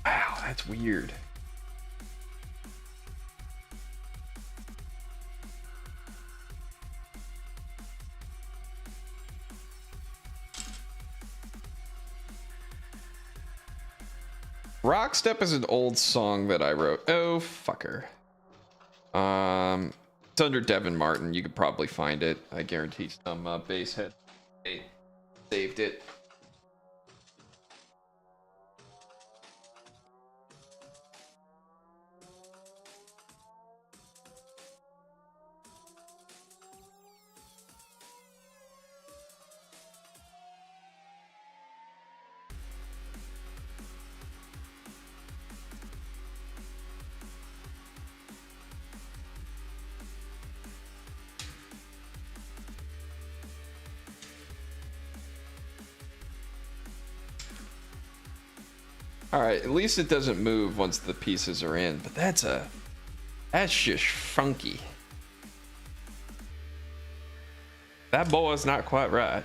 Wow, that's weird. Rockstep is an old song that I wrote. Oh, fucker. It's under Devin Martin. You could probably find it. I guarantee some bass head saved it. All right, at least it doesn't move once the pieces are in, but that's just funky. That bow is not quite right.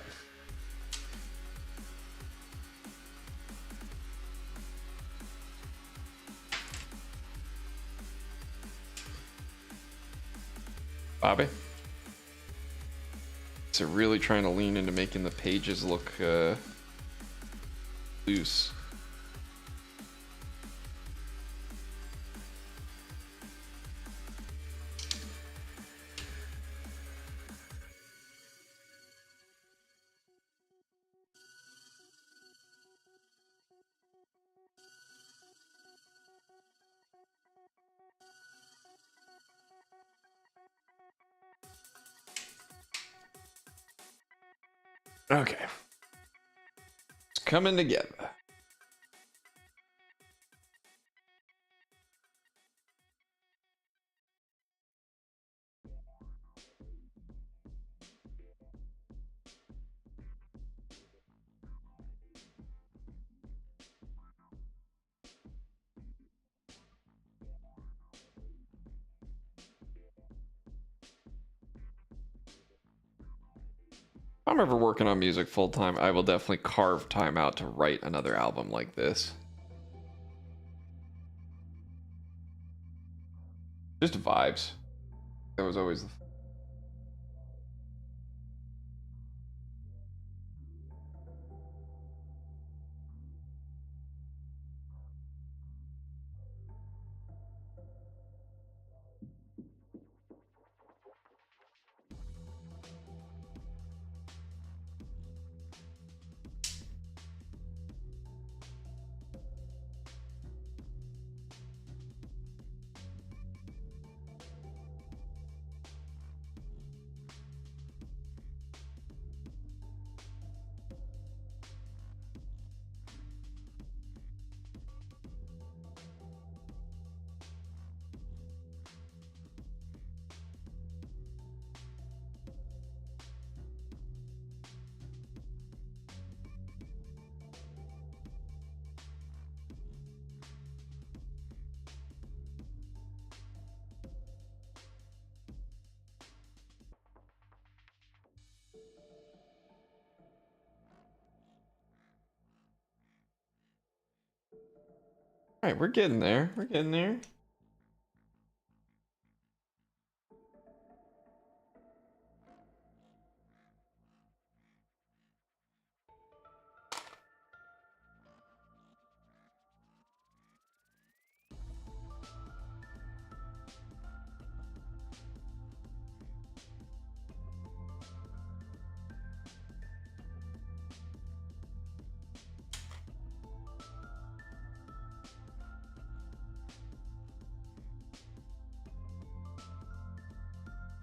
Bobby? So really trying to lean into making the pages look loose. Okay. It's coming together. If I'm ever working on music full time, I will definitely carve time out to write another album like this. Just vibes. That was always the All right, we're getting there. We're getting there.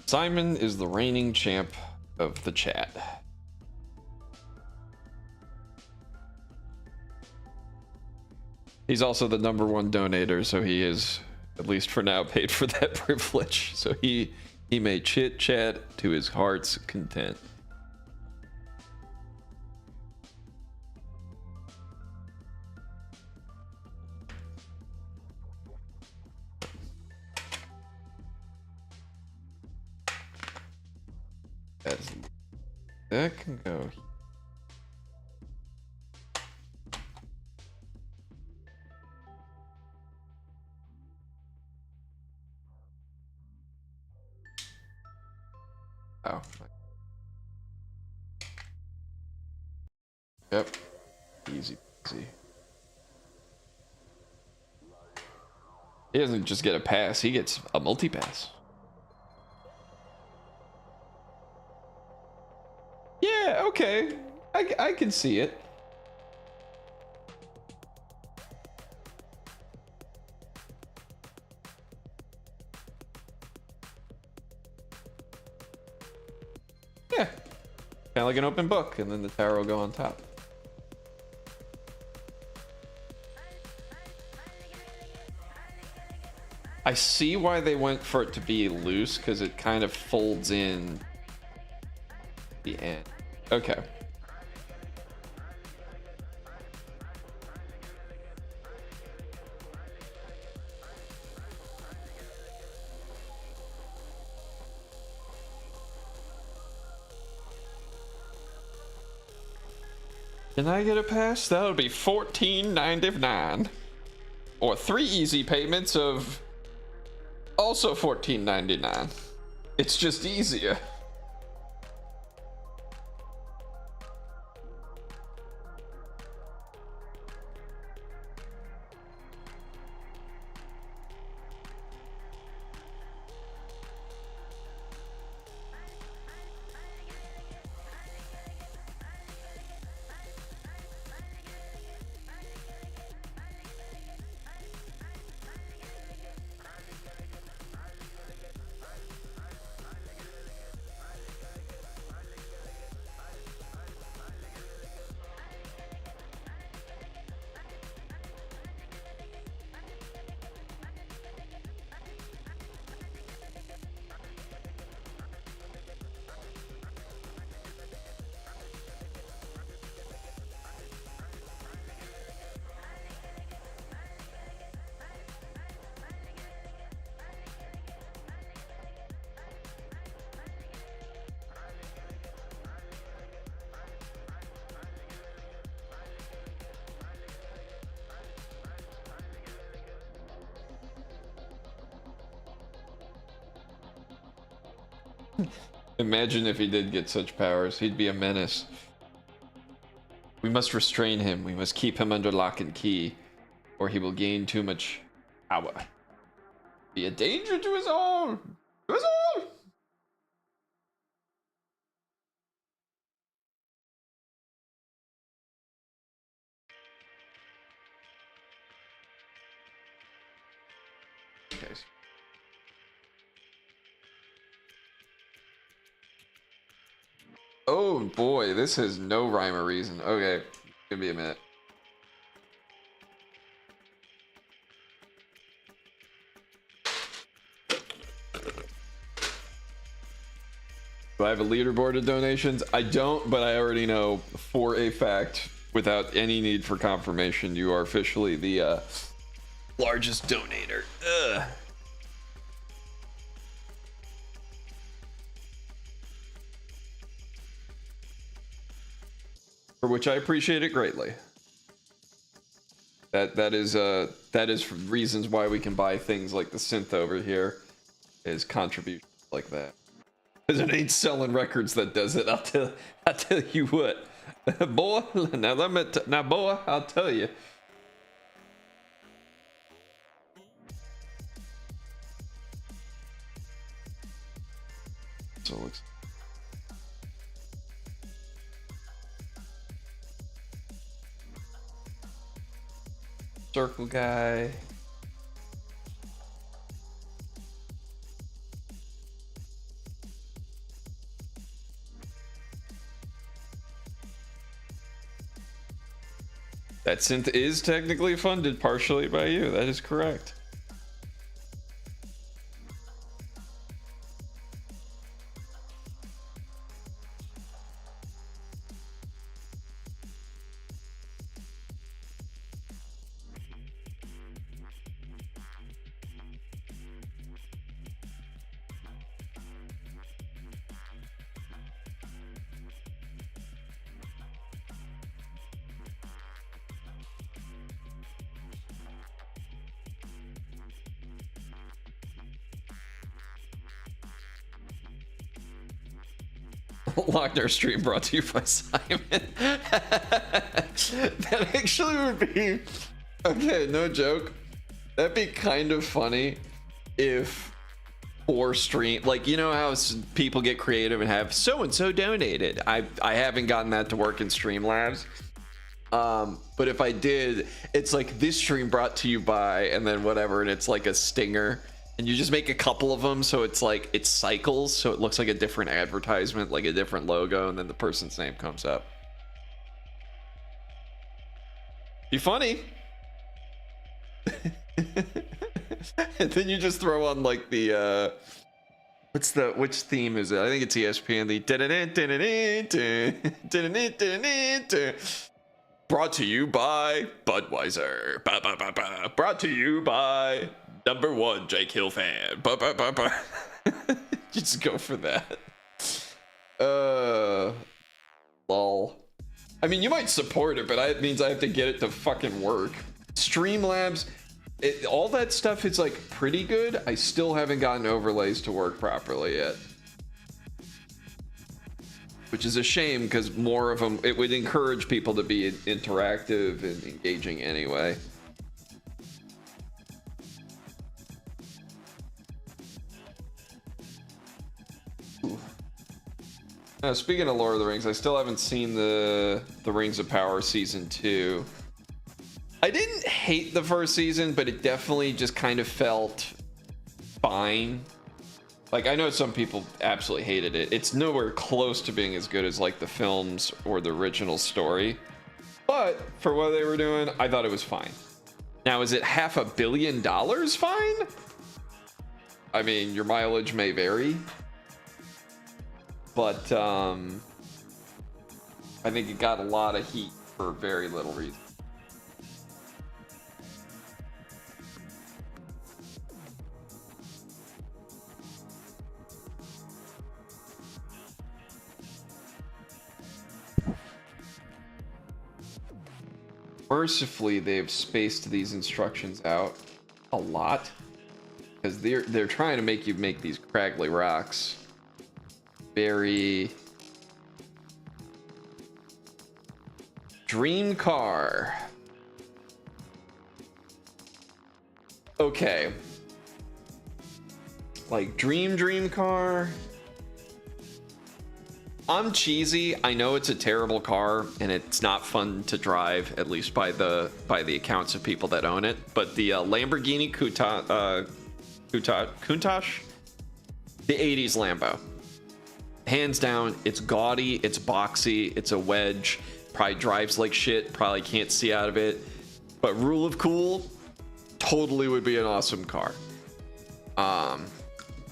Simon is the reigning champ of the chat. He's also the #1 donator, so he is, at least for now, paid for that privilege. So he may chit chat to his heart's content. That can go. Oh. Yep. Easy peasy. He doesn't just get a pass, he gets a multi-pass. Yeah, okay. I can see it. Yeah. Kind of like an open book, and then the tower will go on top. I see why they went for it to be loose, because it kind of folds in the end. Okay. Can I get a pass? That would be $14.99. Or 3 easy payments of also $14.99. It's just easier. Imagine if he did get such powers. He'd be a menace. We must restrain him. We must keep him under lock and key, or he will gain too much power. Be a danger to us all. To us all. Okay. Oh boy, this has no rhyme or reason. Okay, give me a minute. Do I have a leaderboard of donations? I don't, but I already know for a fact, without any need for confirmation, you are officially the largest donator. Ugh. For which I appreciate it greatly. That is reasons why we can buy things like the synth over here, is contributions like that. Because it ain't selling records that does it. I'll tell you what, boy. Now boy, I'll tell you. So it looks. Circle guy. That synth is technically funded partially by you. That is correct. Locknar stream brought to you by Simon. That actually would be okay, no joke. That'd be kind of funny if for stream, like, you know how people get creative and have so and so donated. I haven't gotten that to work in Streamlabs. But if I did, it's like this stream brought to you by, and then whatever, and it's like a stinger. And you just make a couple of them, so it's like it cycles, so it looks like a different advertisement, like a different logo, and then the person's name comes up. Be funny. And then you just throw on like the which theme is it? I think it's ESPN. The brought to you by Budweiser. Brought to you by #1 Jake Hill fan. Just go for that. Lol. I mean, you might support it, but it means I have to get it to fucking work. Streamlabs, all that stuff is like pretty good. I still haven't gotten overlays to work properly yet. Which is a shame because more of them, it would encourage people to be interactive and engaging anyway. Speaking of Lord of the Rings, I still haven't seen the Rings of Power season 2. I didn't hate the first season, but it definitely just kind of felt fine. Like, I know some people absolutely hated it. It's nowhere close to being as good as like the films or the original story. But for what they were doing, I thought it was fine. Now, is it $500 million fine? I mean, your mileage may vary. But I think it got a lot of heat for very little reason. Mercifully, they've spaced these instructions out a lot because they're trying to make you make these craggly rocks very dream car. Okay, like dream car. I'm cheesy. I know it's a terrible car and it's not fun to drive, at least by the accounts of people that own it. But the Lamborghini Countach, the 80s Lambo, hands down, it's gaudy, it's boxy, it's a wedge, probably drives like shit, probably can't see out of it. But rule of cool, totally would be an awesome car.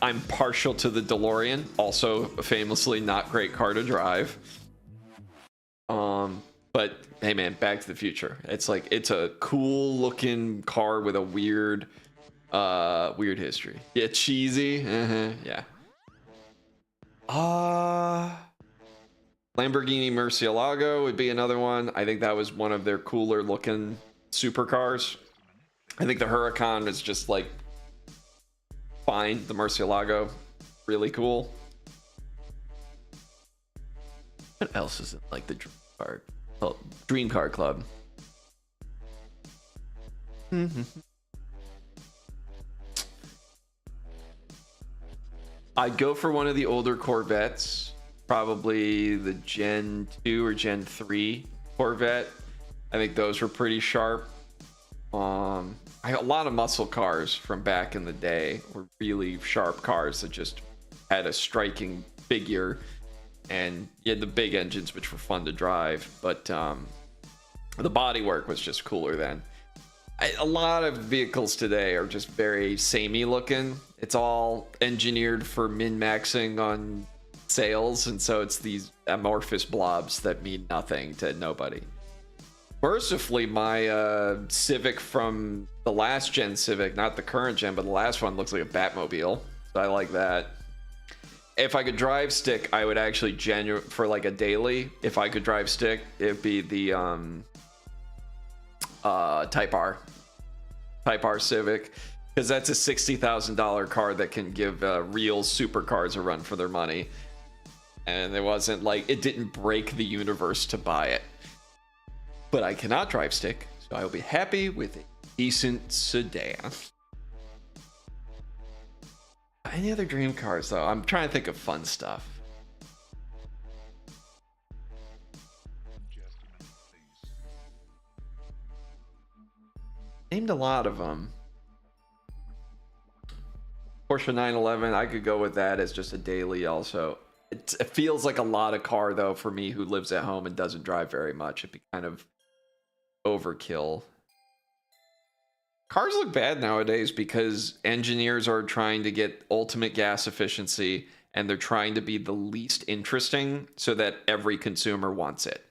I'm partial to the DeLorean, also famously not great car to drive. But hey man, Back to the Future. It's like, it's a cool looking car with a weird history. Yeah, cheesy. Yeah. Lamborghini Murcielago would be another one. I think that was one of their cooler looking supercars. I think the Huracan is just like fine. The Murcielago, really cool. What else is in like the Dream Car Club? I'd go for one of the older Corvettes, probably the Gen 2 or Gen 3 Corvette. I think those were pretty sharp. I got a lot of muscle cars from back in the day were really sharp cars that just had a striking figure, and you had the big engines which were fun to drive, but the bodywork was just cooler then. A lot of vehicles today are just very samey looking. It's all engineered for min-maxing on sales, and so it's these amorphous blobs that mean nothing to nobody. Mercifully, my Civic from the last gen Civic, not the current gen, but the last one, looks like a Batmobile, so I like that. If I could drive stick, I would actually for like a daily, if I could drive stick, it'd be the Type R Civic, because that's a $60,000 car that can give real supercars a run for their money, and it wasn't like, it didn't break the universe to buy it. But I cannot drive stick, so I will be happy with a decent sedan. Any other dream cars though? I'm trying to think of fun stuff. Just a minute, please. Named a lot of them. Porsche 911, I could go with that as just a daily also. It feels like a lot of car though for me who lives at home and doesn't drive very much. It'd be kind of overkill. Cars look bad nowadays because engineers are trying to get ultimate gas efficiency, and they're trying to be the least interesting so that every consumer wants it.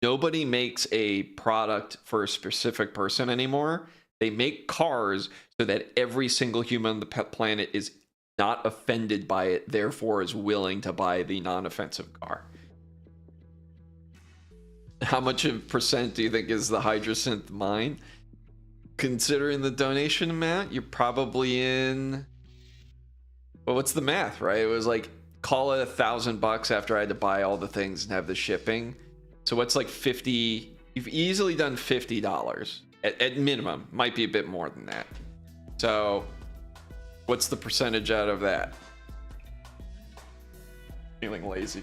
Nobody makes a product for a specific person anymore. They make cars so that every single human on the planet is not offended by it, therefore is willing to buy the non-offensive car. How much of percent do you think is the Hydrosynth mine? Considering the donation amount, you're probably in. Well, what's the math, right? It was like, call it $1,000 after I had to buy all the things and have the shipping. So what's like 50? You've easily done $50 at minimum. Might be a bit more than that. So what's the percentage out of that? Feeling lazy.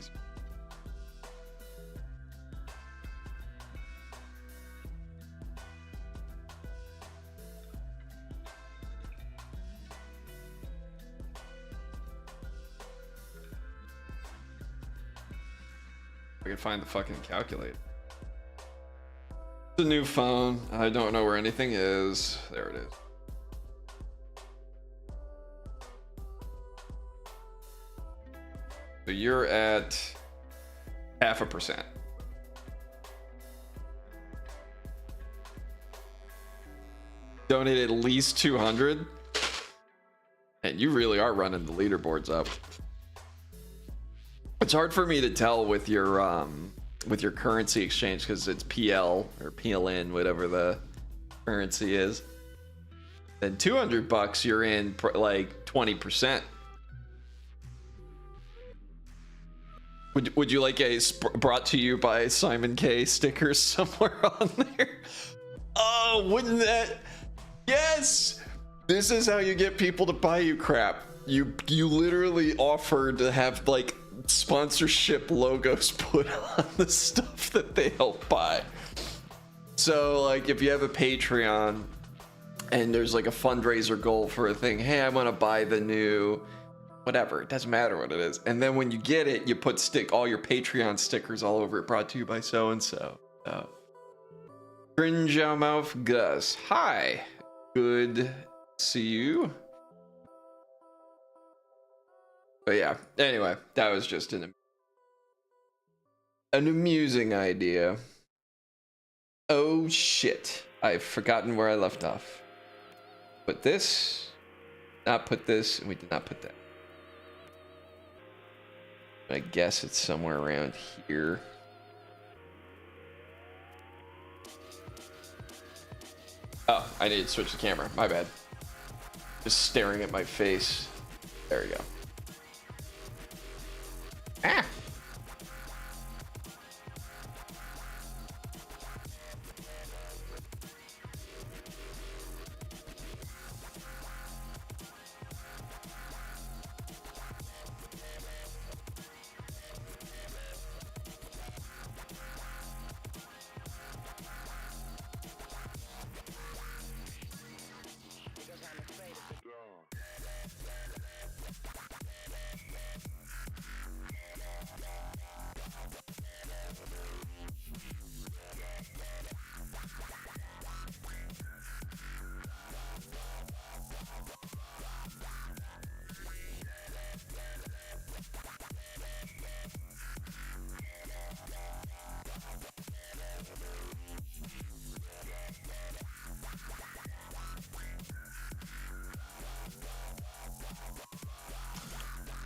I can find the fucking calculator. It's a new phone. I don't know where anything is. There it is. So you're at 0.5%. Donate at least 200. And you really are running the leaderboards up. It's hard for me to tell with your currency exchange because it's PL or PLN, whatever the currency is. Then $200, you're in like 20%. Would you like a brought to you by Simon K sticker somewhere on there? Oh, wouldn't that? Yes! This is how you get people to buy you crap. You literally offer to have like sponsorship logos put on the stuff that they help buy. So like if you have a Patreon and there's like a fundraiser goal for a thing, hey, I want to buy the new whatever, it doesn't matter what it is, and then when you get it, you put all your Patreon stickers all over it, brought to you by so and so. Cringe out mouth Gus, hi, good to see you. But yeah, anyway, that was just an amusing idea. Oh shit, I've forgotten where I left off. Put this, not put this, and we did not put that. I guess it's somewhere around here. Oh, I need to switch the camera. My bad. Just staring at my face. There we go. Ah!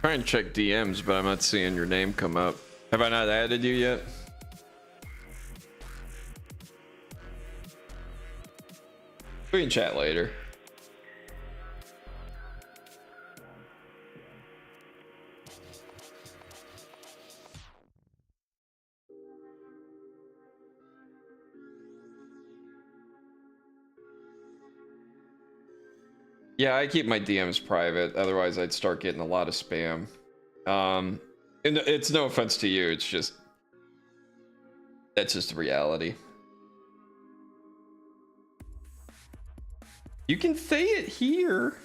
Trying to check DMs, but I'm not seeing your name come up. Have I not added you yet? We can chat later. Yeah, I keep my DMs private, otherwise I'd start getting a lot of spam. And it's no offense to you, it's just that's just the reality. You can say it here.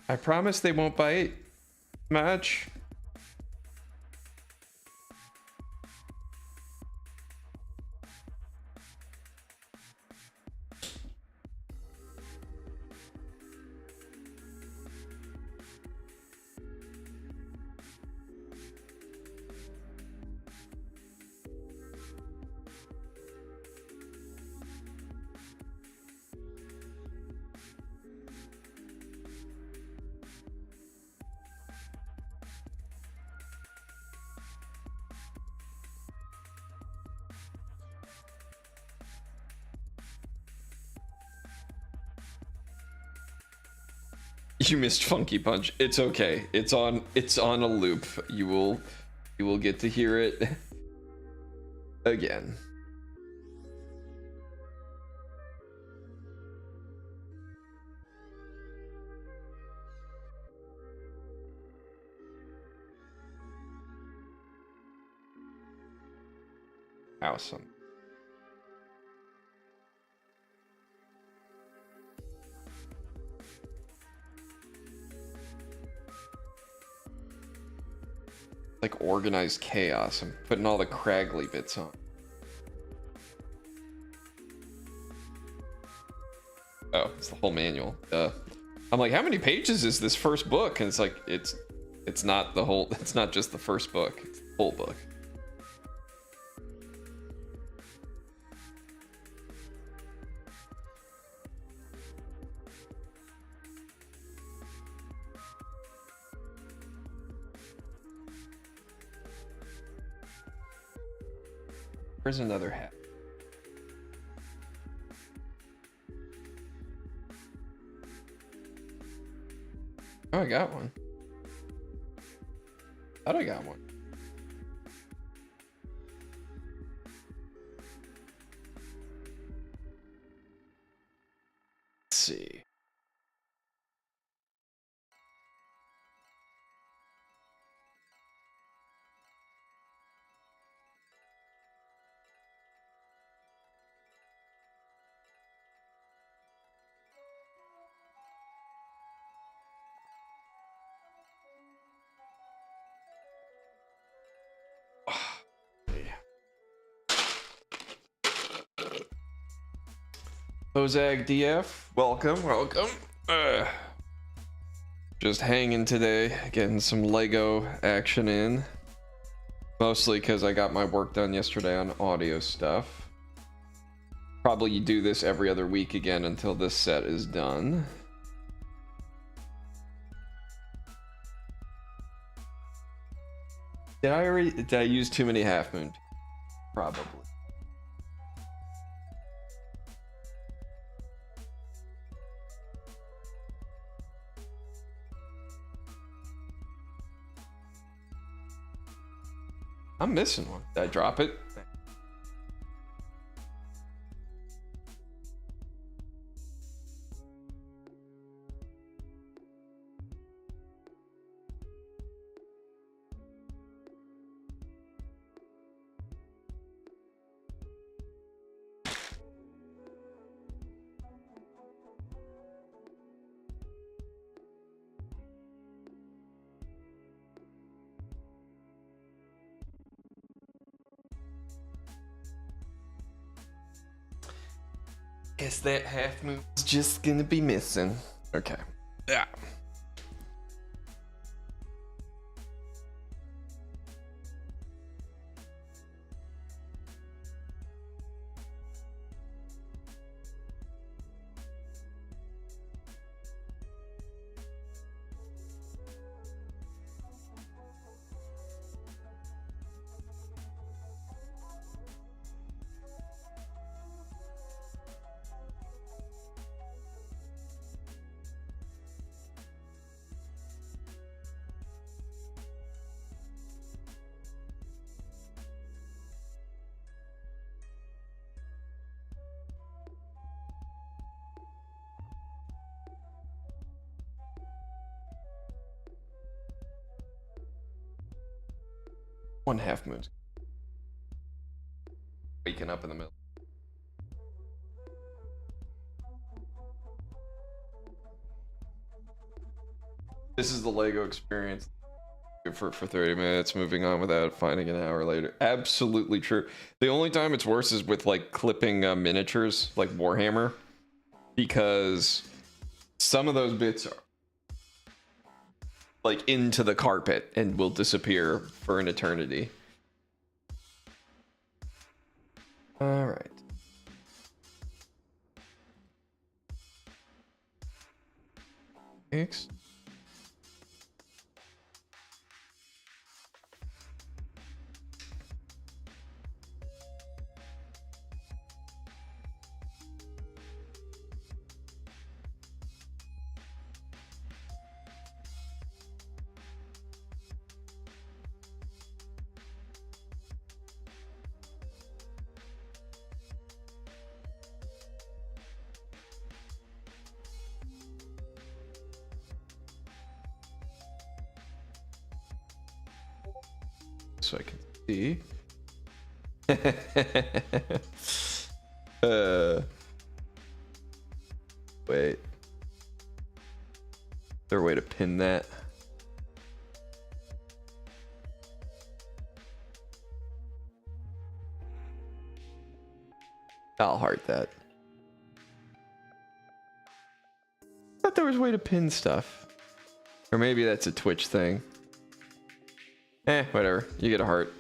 I promise they won't bite much. You missed Funky Punch. It's okay. It's on a loop. You will get to hear it again. Awesome. Like organized chaos. I'm putting all the craggly bits on. Oh, it's the whole manual. I'm like, how many pages is this first book? And it's like, it's not the whole. It's not just the first book. It's the whole book. Where's another hat? Oh, I got one. Thought I got one. Let's see. Ozag DF, welcome. Just hanging today, getting some Lego action in. Mostly because I got my work done yesterday on audio stuff. Probably do this every other week again until this set is done. Did I use too many Half Moon? Probably. I'm missing one. Did I drop it? Guess that Half Moon is just gonna be missing. Okay. Yeah. One Half Moon. Waking up in the middle. This is the Lego experience. For 30 minutes, moving on without finding an hour later. Absolutely true. The only time it's worse is with like clipping miniatures, like Warhammer, because some of those bits are like into the carpet and will disappear for an eternity. All right. X. so I can see. Wait. Is there a way to pin that? I'll heart that. I thought there was a way to pin stuff. Or maybe that's a Twitch thing. Whatever. You get a heart.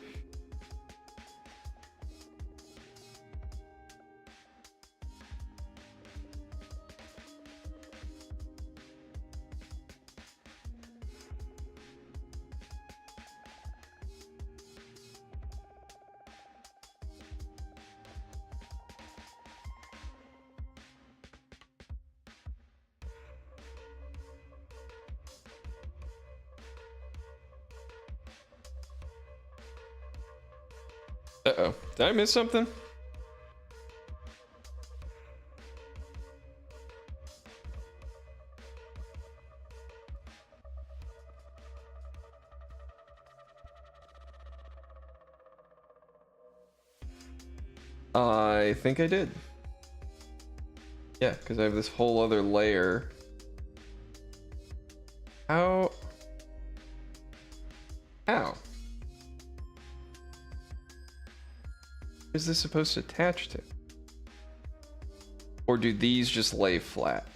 Uh-oh. Did I miss something? I think I did. Yeah, because I have this whole other layer. How? Is this supposed to attach to? Or do these just lay flat?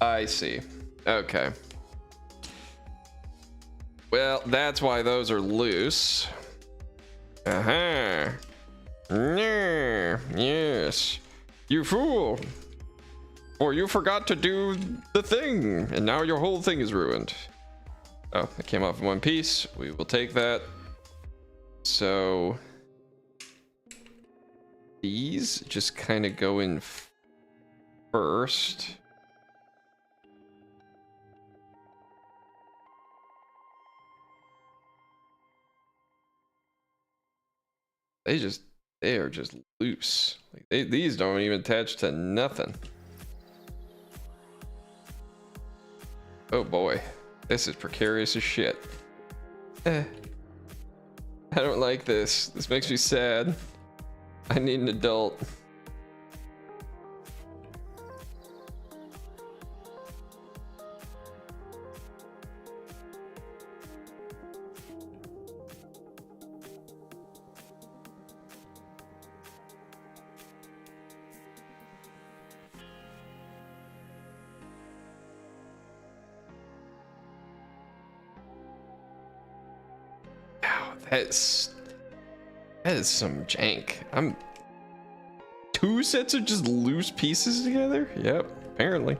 I see. Okay. Well, that's why those are loose. Yes. You fool. Or you forgot to do the thing, and now your whole thing is ruined. Oh, it came off in one piece. We will take that. So these just kind of go in first. They are just loose. Like these don't even attach to nothing. Oh boy, this is precarious as shit. I don't like this. This makes me sad. I need an adult. That is some jank. I'm 2 sets of just loose pieces together? Yep, apparently.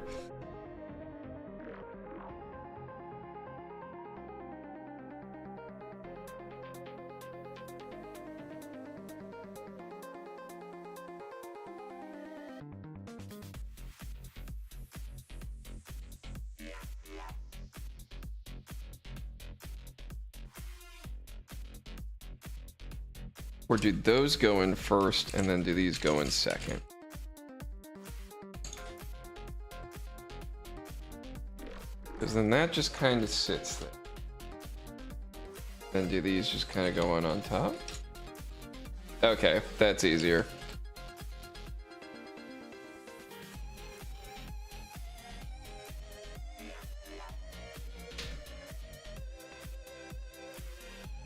Or do those go in first and then do these go in second? Because then that just kind of sits there. Then do these just kind of go on top? Okay, that's easier.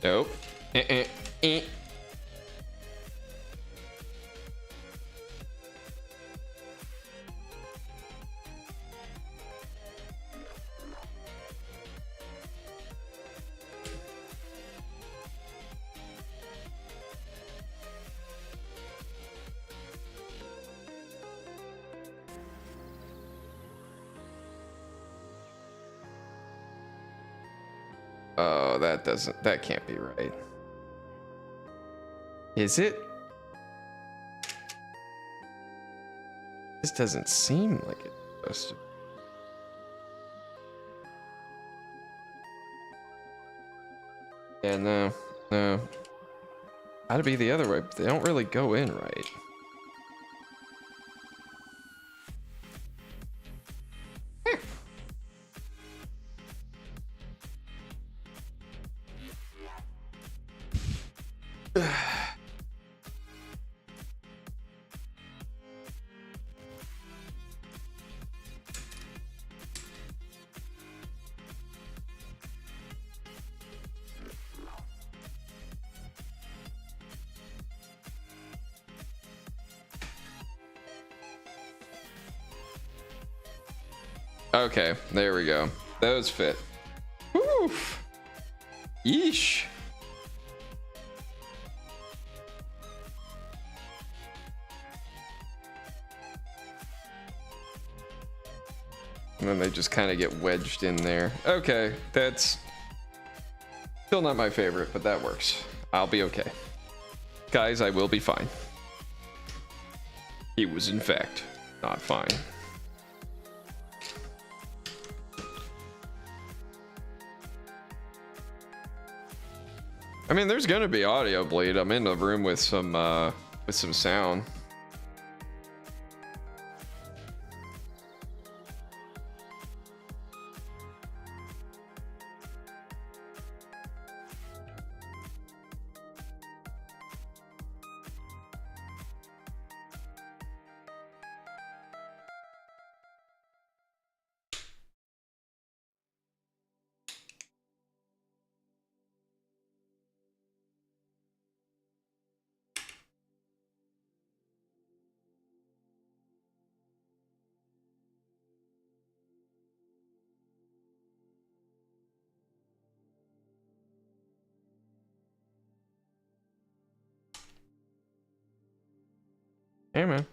Nope. Oh, that can't be right. Is it? This doesn't seem like it's supposed to. Yeah, no. Gotta be the other way, but they don't really go in right. Okay, there we go. Those fit. Oof. Yeesh. And then they just kind of get wedged in there. Okay, that's still not my favorite, but that works. I'll be okay. Guys, I will be fine. He was, in fact, not fine. I mean, there's gonna be audio bleed. I'm in a room with some sound. Hey man,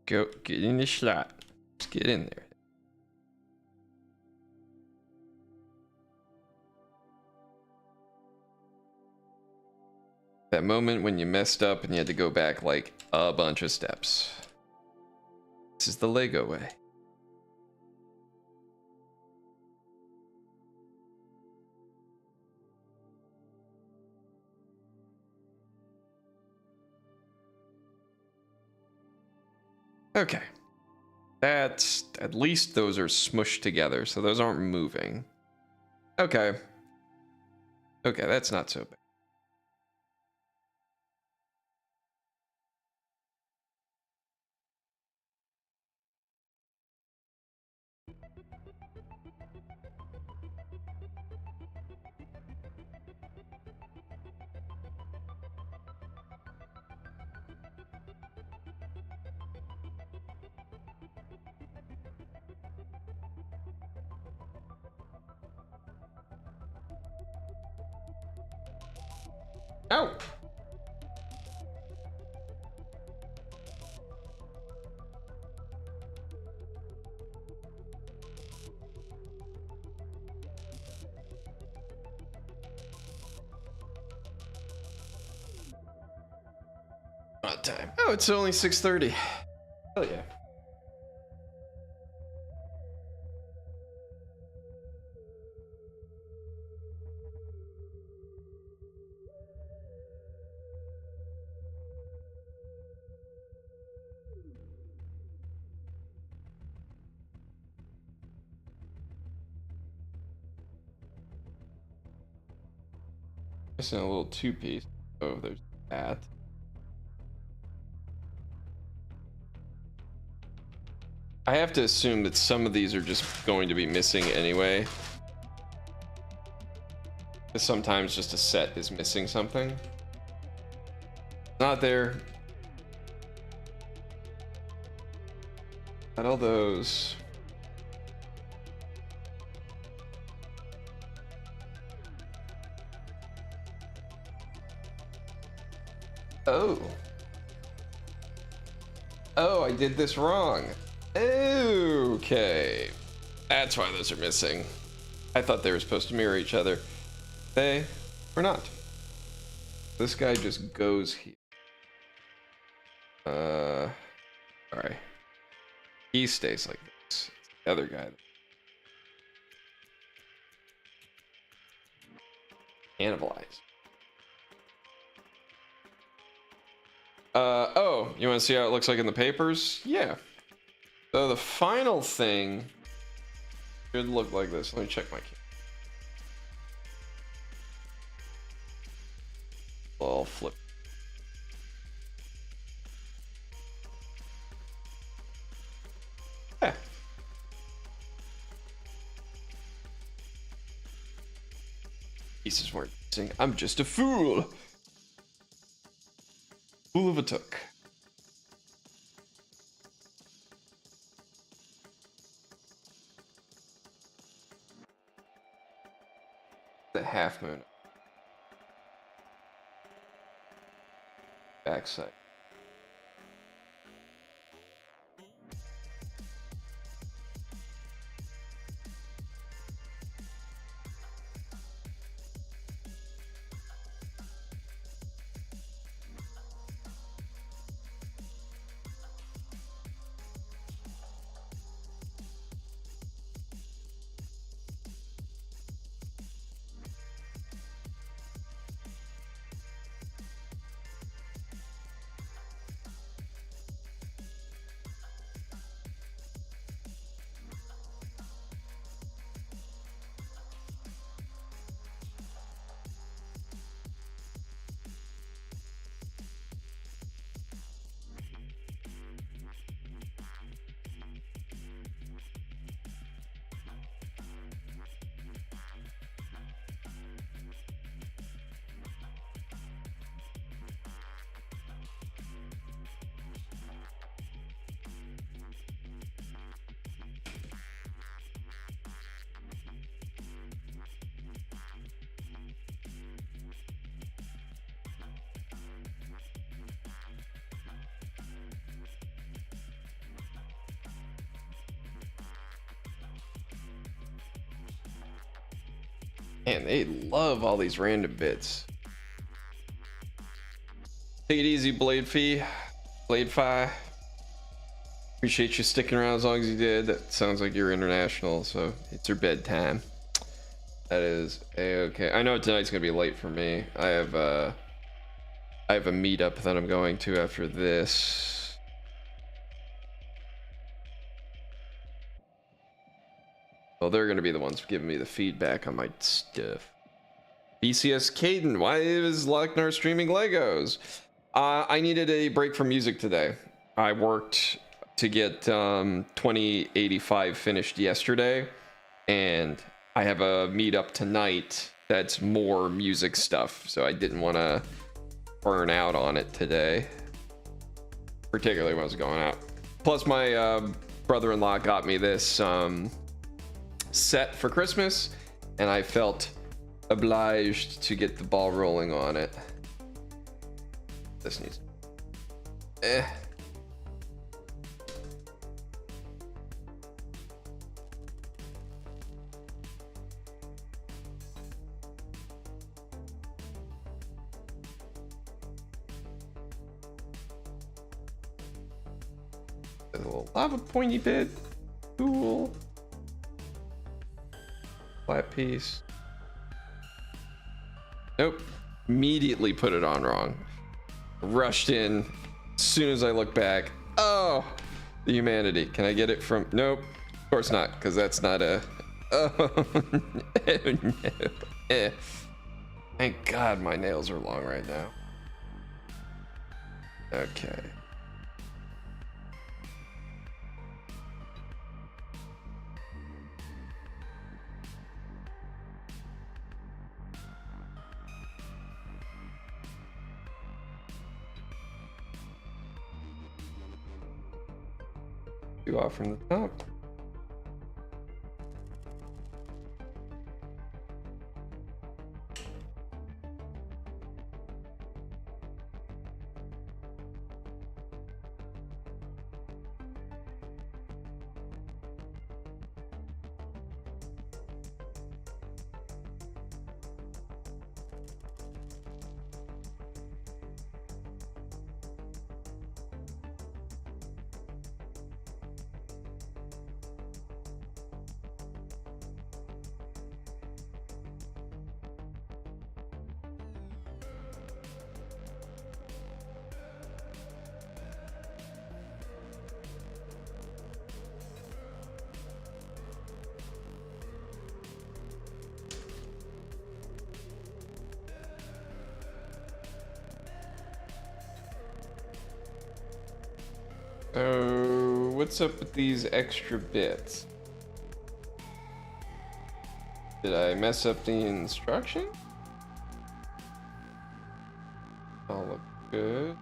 go get in the slot. Just get in there. That moment when you messed up and you had to go back like a bunch of steps. This is the Lego way. Okay. That's, at least those are smushed together, so those aren't moving. Okay. Okay, that's not so bad. Oh! Not time. Oh, it's only 6:30. Hell yeah. Missing a little two-piece. Oh, there's that. I have to assume that some of these are just going to be missing anyway. Because sometimes just a set is missing something. Not there. Not all those. Oh. Oh, I did this wrong. Okay. That's why those are missing. I thought they were supposed to mirror each other. They were not. This guy just goes here. Sorry. He stays like this. The other guy. Cannibalize. Oh, you want to see how it looks like in the papers? Yeah. So the final thing should look like this. Let me check my camera. Pieces weren't missing. I'm just a fool. Fool of a took. The half moon. Backside. Man, they love all these random bits. Take it easy, Blade Fi. Appreciate you sticking around as long as you did. That sounds like you're international, so it's your bedtime. That is a-okay. I know tonight's gonna be late for me. I have a meetup that I'm going to after this. Well, they're gonna be the ones giving me the feedback on my stuff. BCS Caden, why is Locknar streaming Legos? I needed a break from music today. I worked to get 2085 finished yesterday, and I have a meetup tonight that's more music stuff, so I didn't want to burn out on it today, particularly when I was going out. Plus, my brother-in-law got me this set for Christmas, and I felt obliged to get the ball rolling on it. This needs a little lava pointy bit. Cool. Flat piece. Nope. Immediately put it on wrong. Rushed in. As soon as I look back. Oh, the humanity. Can I get it from? Nope. Of course not, because that's not a. Oh, no. Thank God my nails are long right now. Okay. Two off from the top. So, what's up with these extra bits? Did I mess up the instruction? All look good.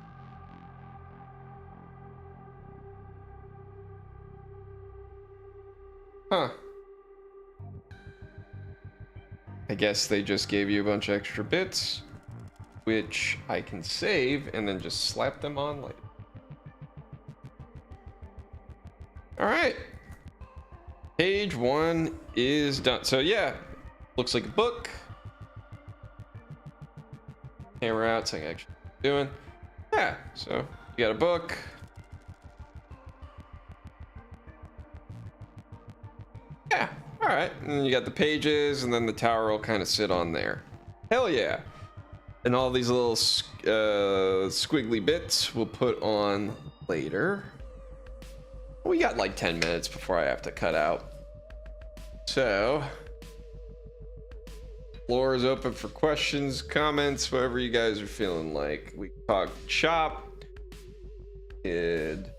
Huh. I guess they just gave you a bunch of extra bits, which I can save and then just slap them on later. All right. Page 1 is done. So yeah, looks like a book. Camera out, so I can actually doing. Yeah, so you got a book. Yeah, all right. And you got the pages, and then the tower will kind of sit on there. Hell yeah. And all these little squiggly bits we'll put on later. We got like 10 minutes before I have to cut out. So, floor is open for questions, comments, whatever you guys are feeling like. We talk shop. Could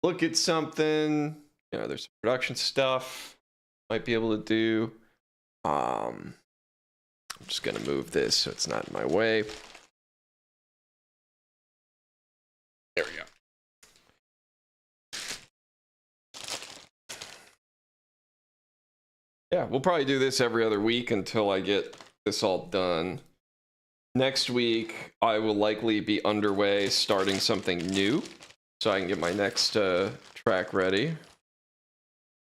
look at something. You know, there's some production stuff might be able to do. I'm just gonna move this so it's not in my way. There we go. Yeah, we'll probably do this every other week until I get this all done. Next week, I will likely be underway starting something new so I can get my next track ready.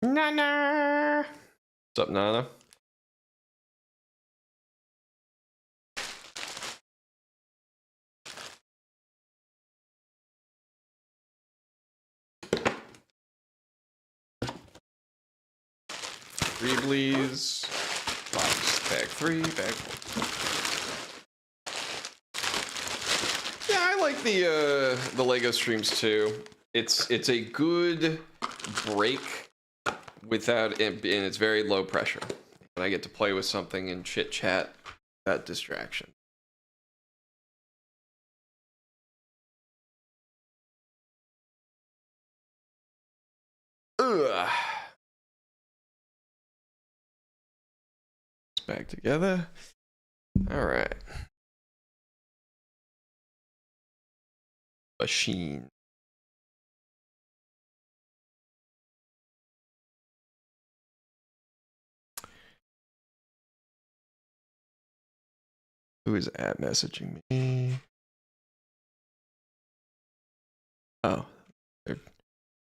Nana! What's up, Nana? Three please. Box, bag 3, bag 4. Yeah, I like the Lego streams too. It's a good break without it, and it's very low pressure. And I get to play with something and chit chat without distraction. Ugh. It's back together. All right. Machine. Who is at messaging me? Oh,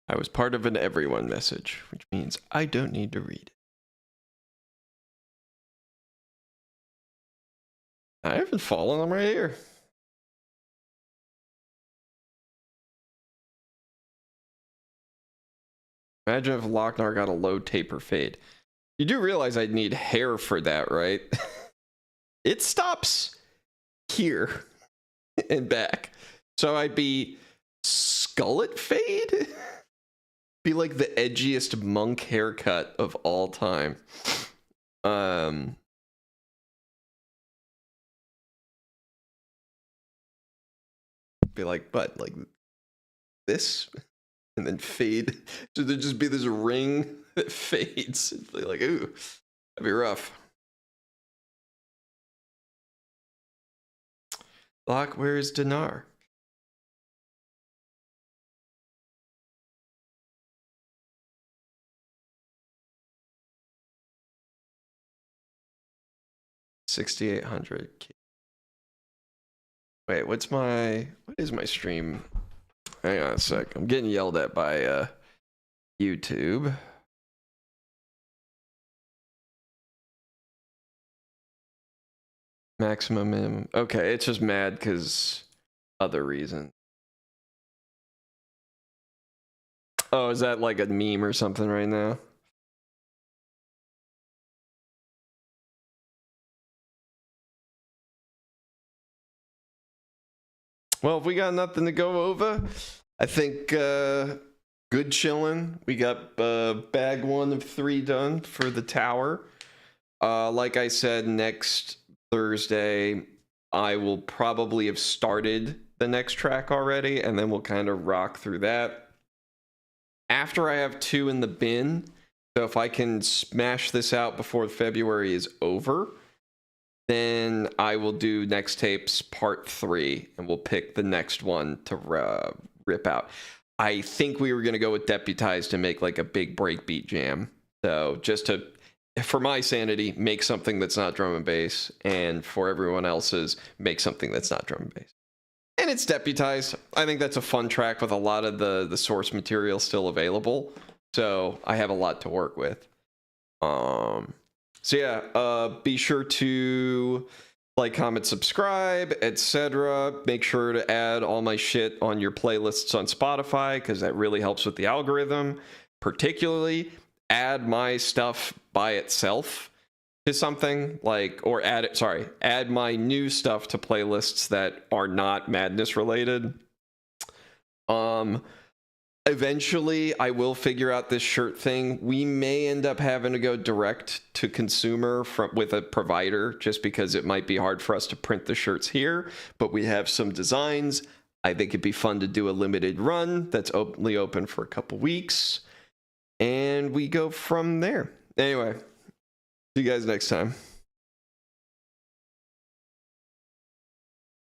I was part of an everyone message, which means I don't need to read it. I haven't fallen. I'm right here. Imagine if Locknar got a low taper fade. You do realize I'd need hair for that, right? It stops here and back. So I'd be skullet fade? Be like the edgiest monk haircut of all time. Be like, but like this? And then fade. So there'd just be this ring that fades. It'd be like, ooh, that'd be rough. Lock, where is Dinar? $6,800. Wait, what is my stream? Hang on a sec. I'm getting yelled at by YouTube. Maximum minimum. Okay, it's just mad because other reason. Oh, is that like a meme or something right now? Well, if we got nothing to go over, I think good chilling. We got bag 1 of 3 done for the tower. Like I said, next Thursday, I will probably have started the next track already, and then we'll kind of rock through that. After I have 2 in the bin, so if I can smash this out before February is over, Then I will do next tapes part 3, and we'll pick the next one to rip out. I think we were going to go with Deputized and make like a big breakbeat jam. So just to, for my sanity, make something that's not drum and bass, and for everyone else's, make something that's not drum and bass. And it's Deputized. I think that's a fun track with a lot of the source material still available. So I have a lot to work with. So yeah, be sure to like, comment, subscribe, etc. Make sure to add all my shit on your playlists on Spotify, because that really helps with the algorithm. Particularly, add my stuff by itself to something, like, or add my new stuff to playlists that are not Madness related. Eventually, I will figure out this shirt thing. We may end up having to go direct to consumer with a provider, just because it might be hard for us to print the shirts here. But we have some designs. I think it'd be fun to do a limited run that's only open for a couple weeks. And we go from there. Anyway, see you guys next time.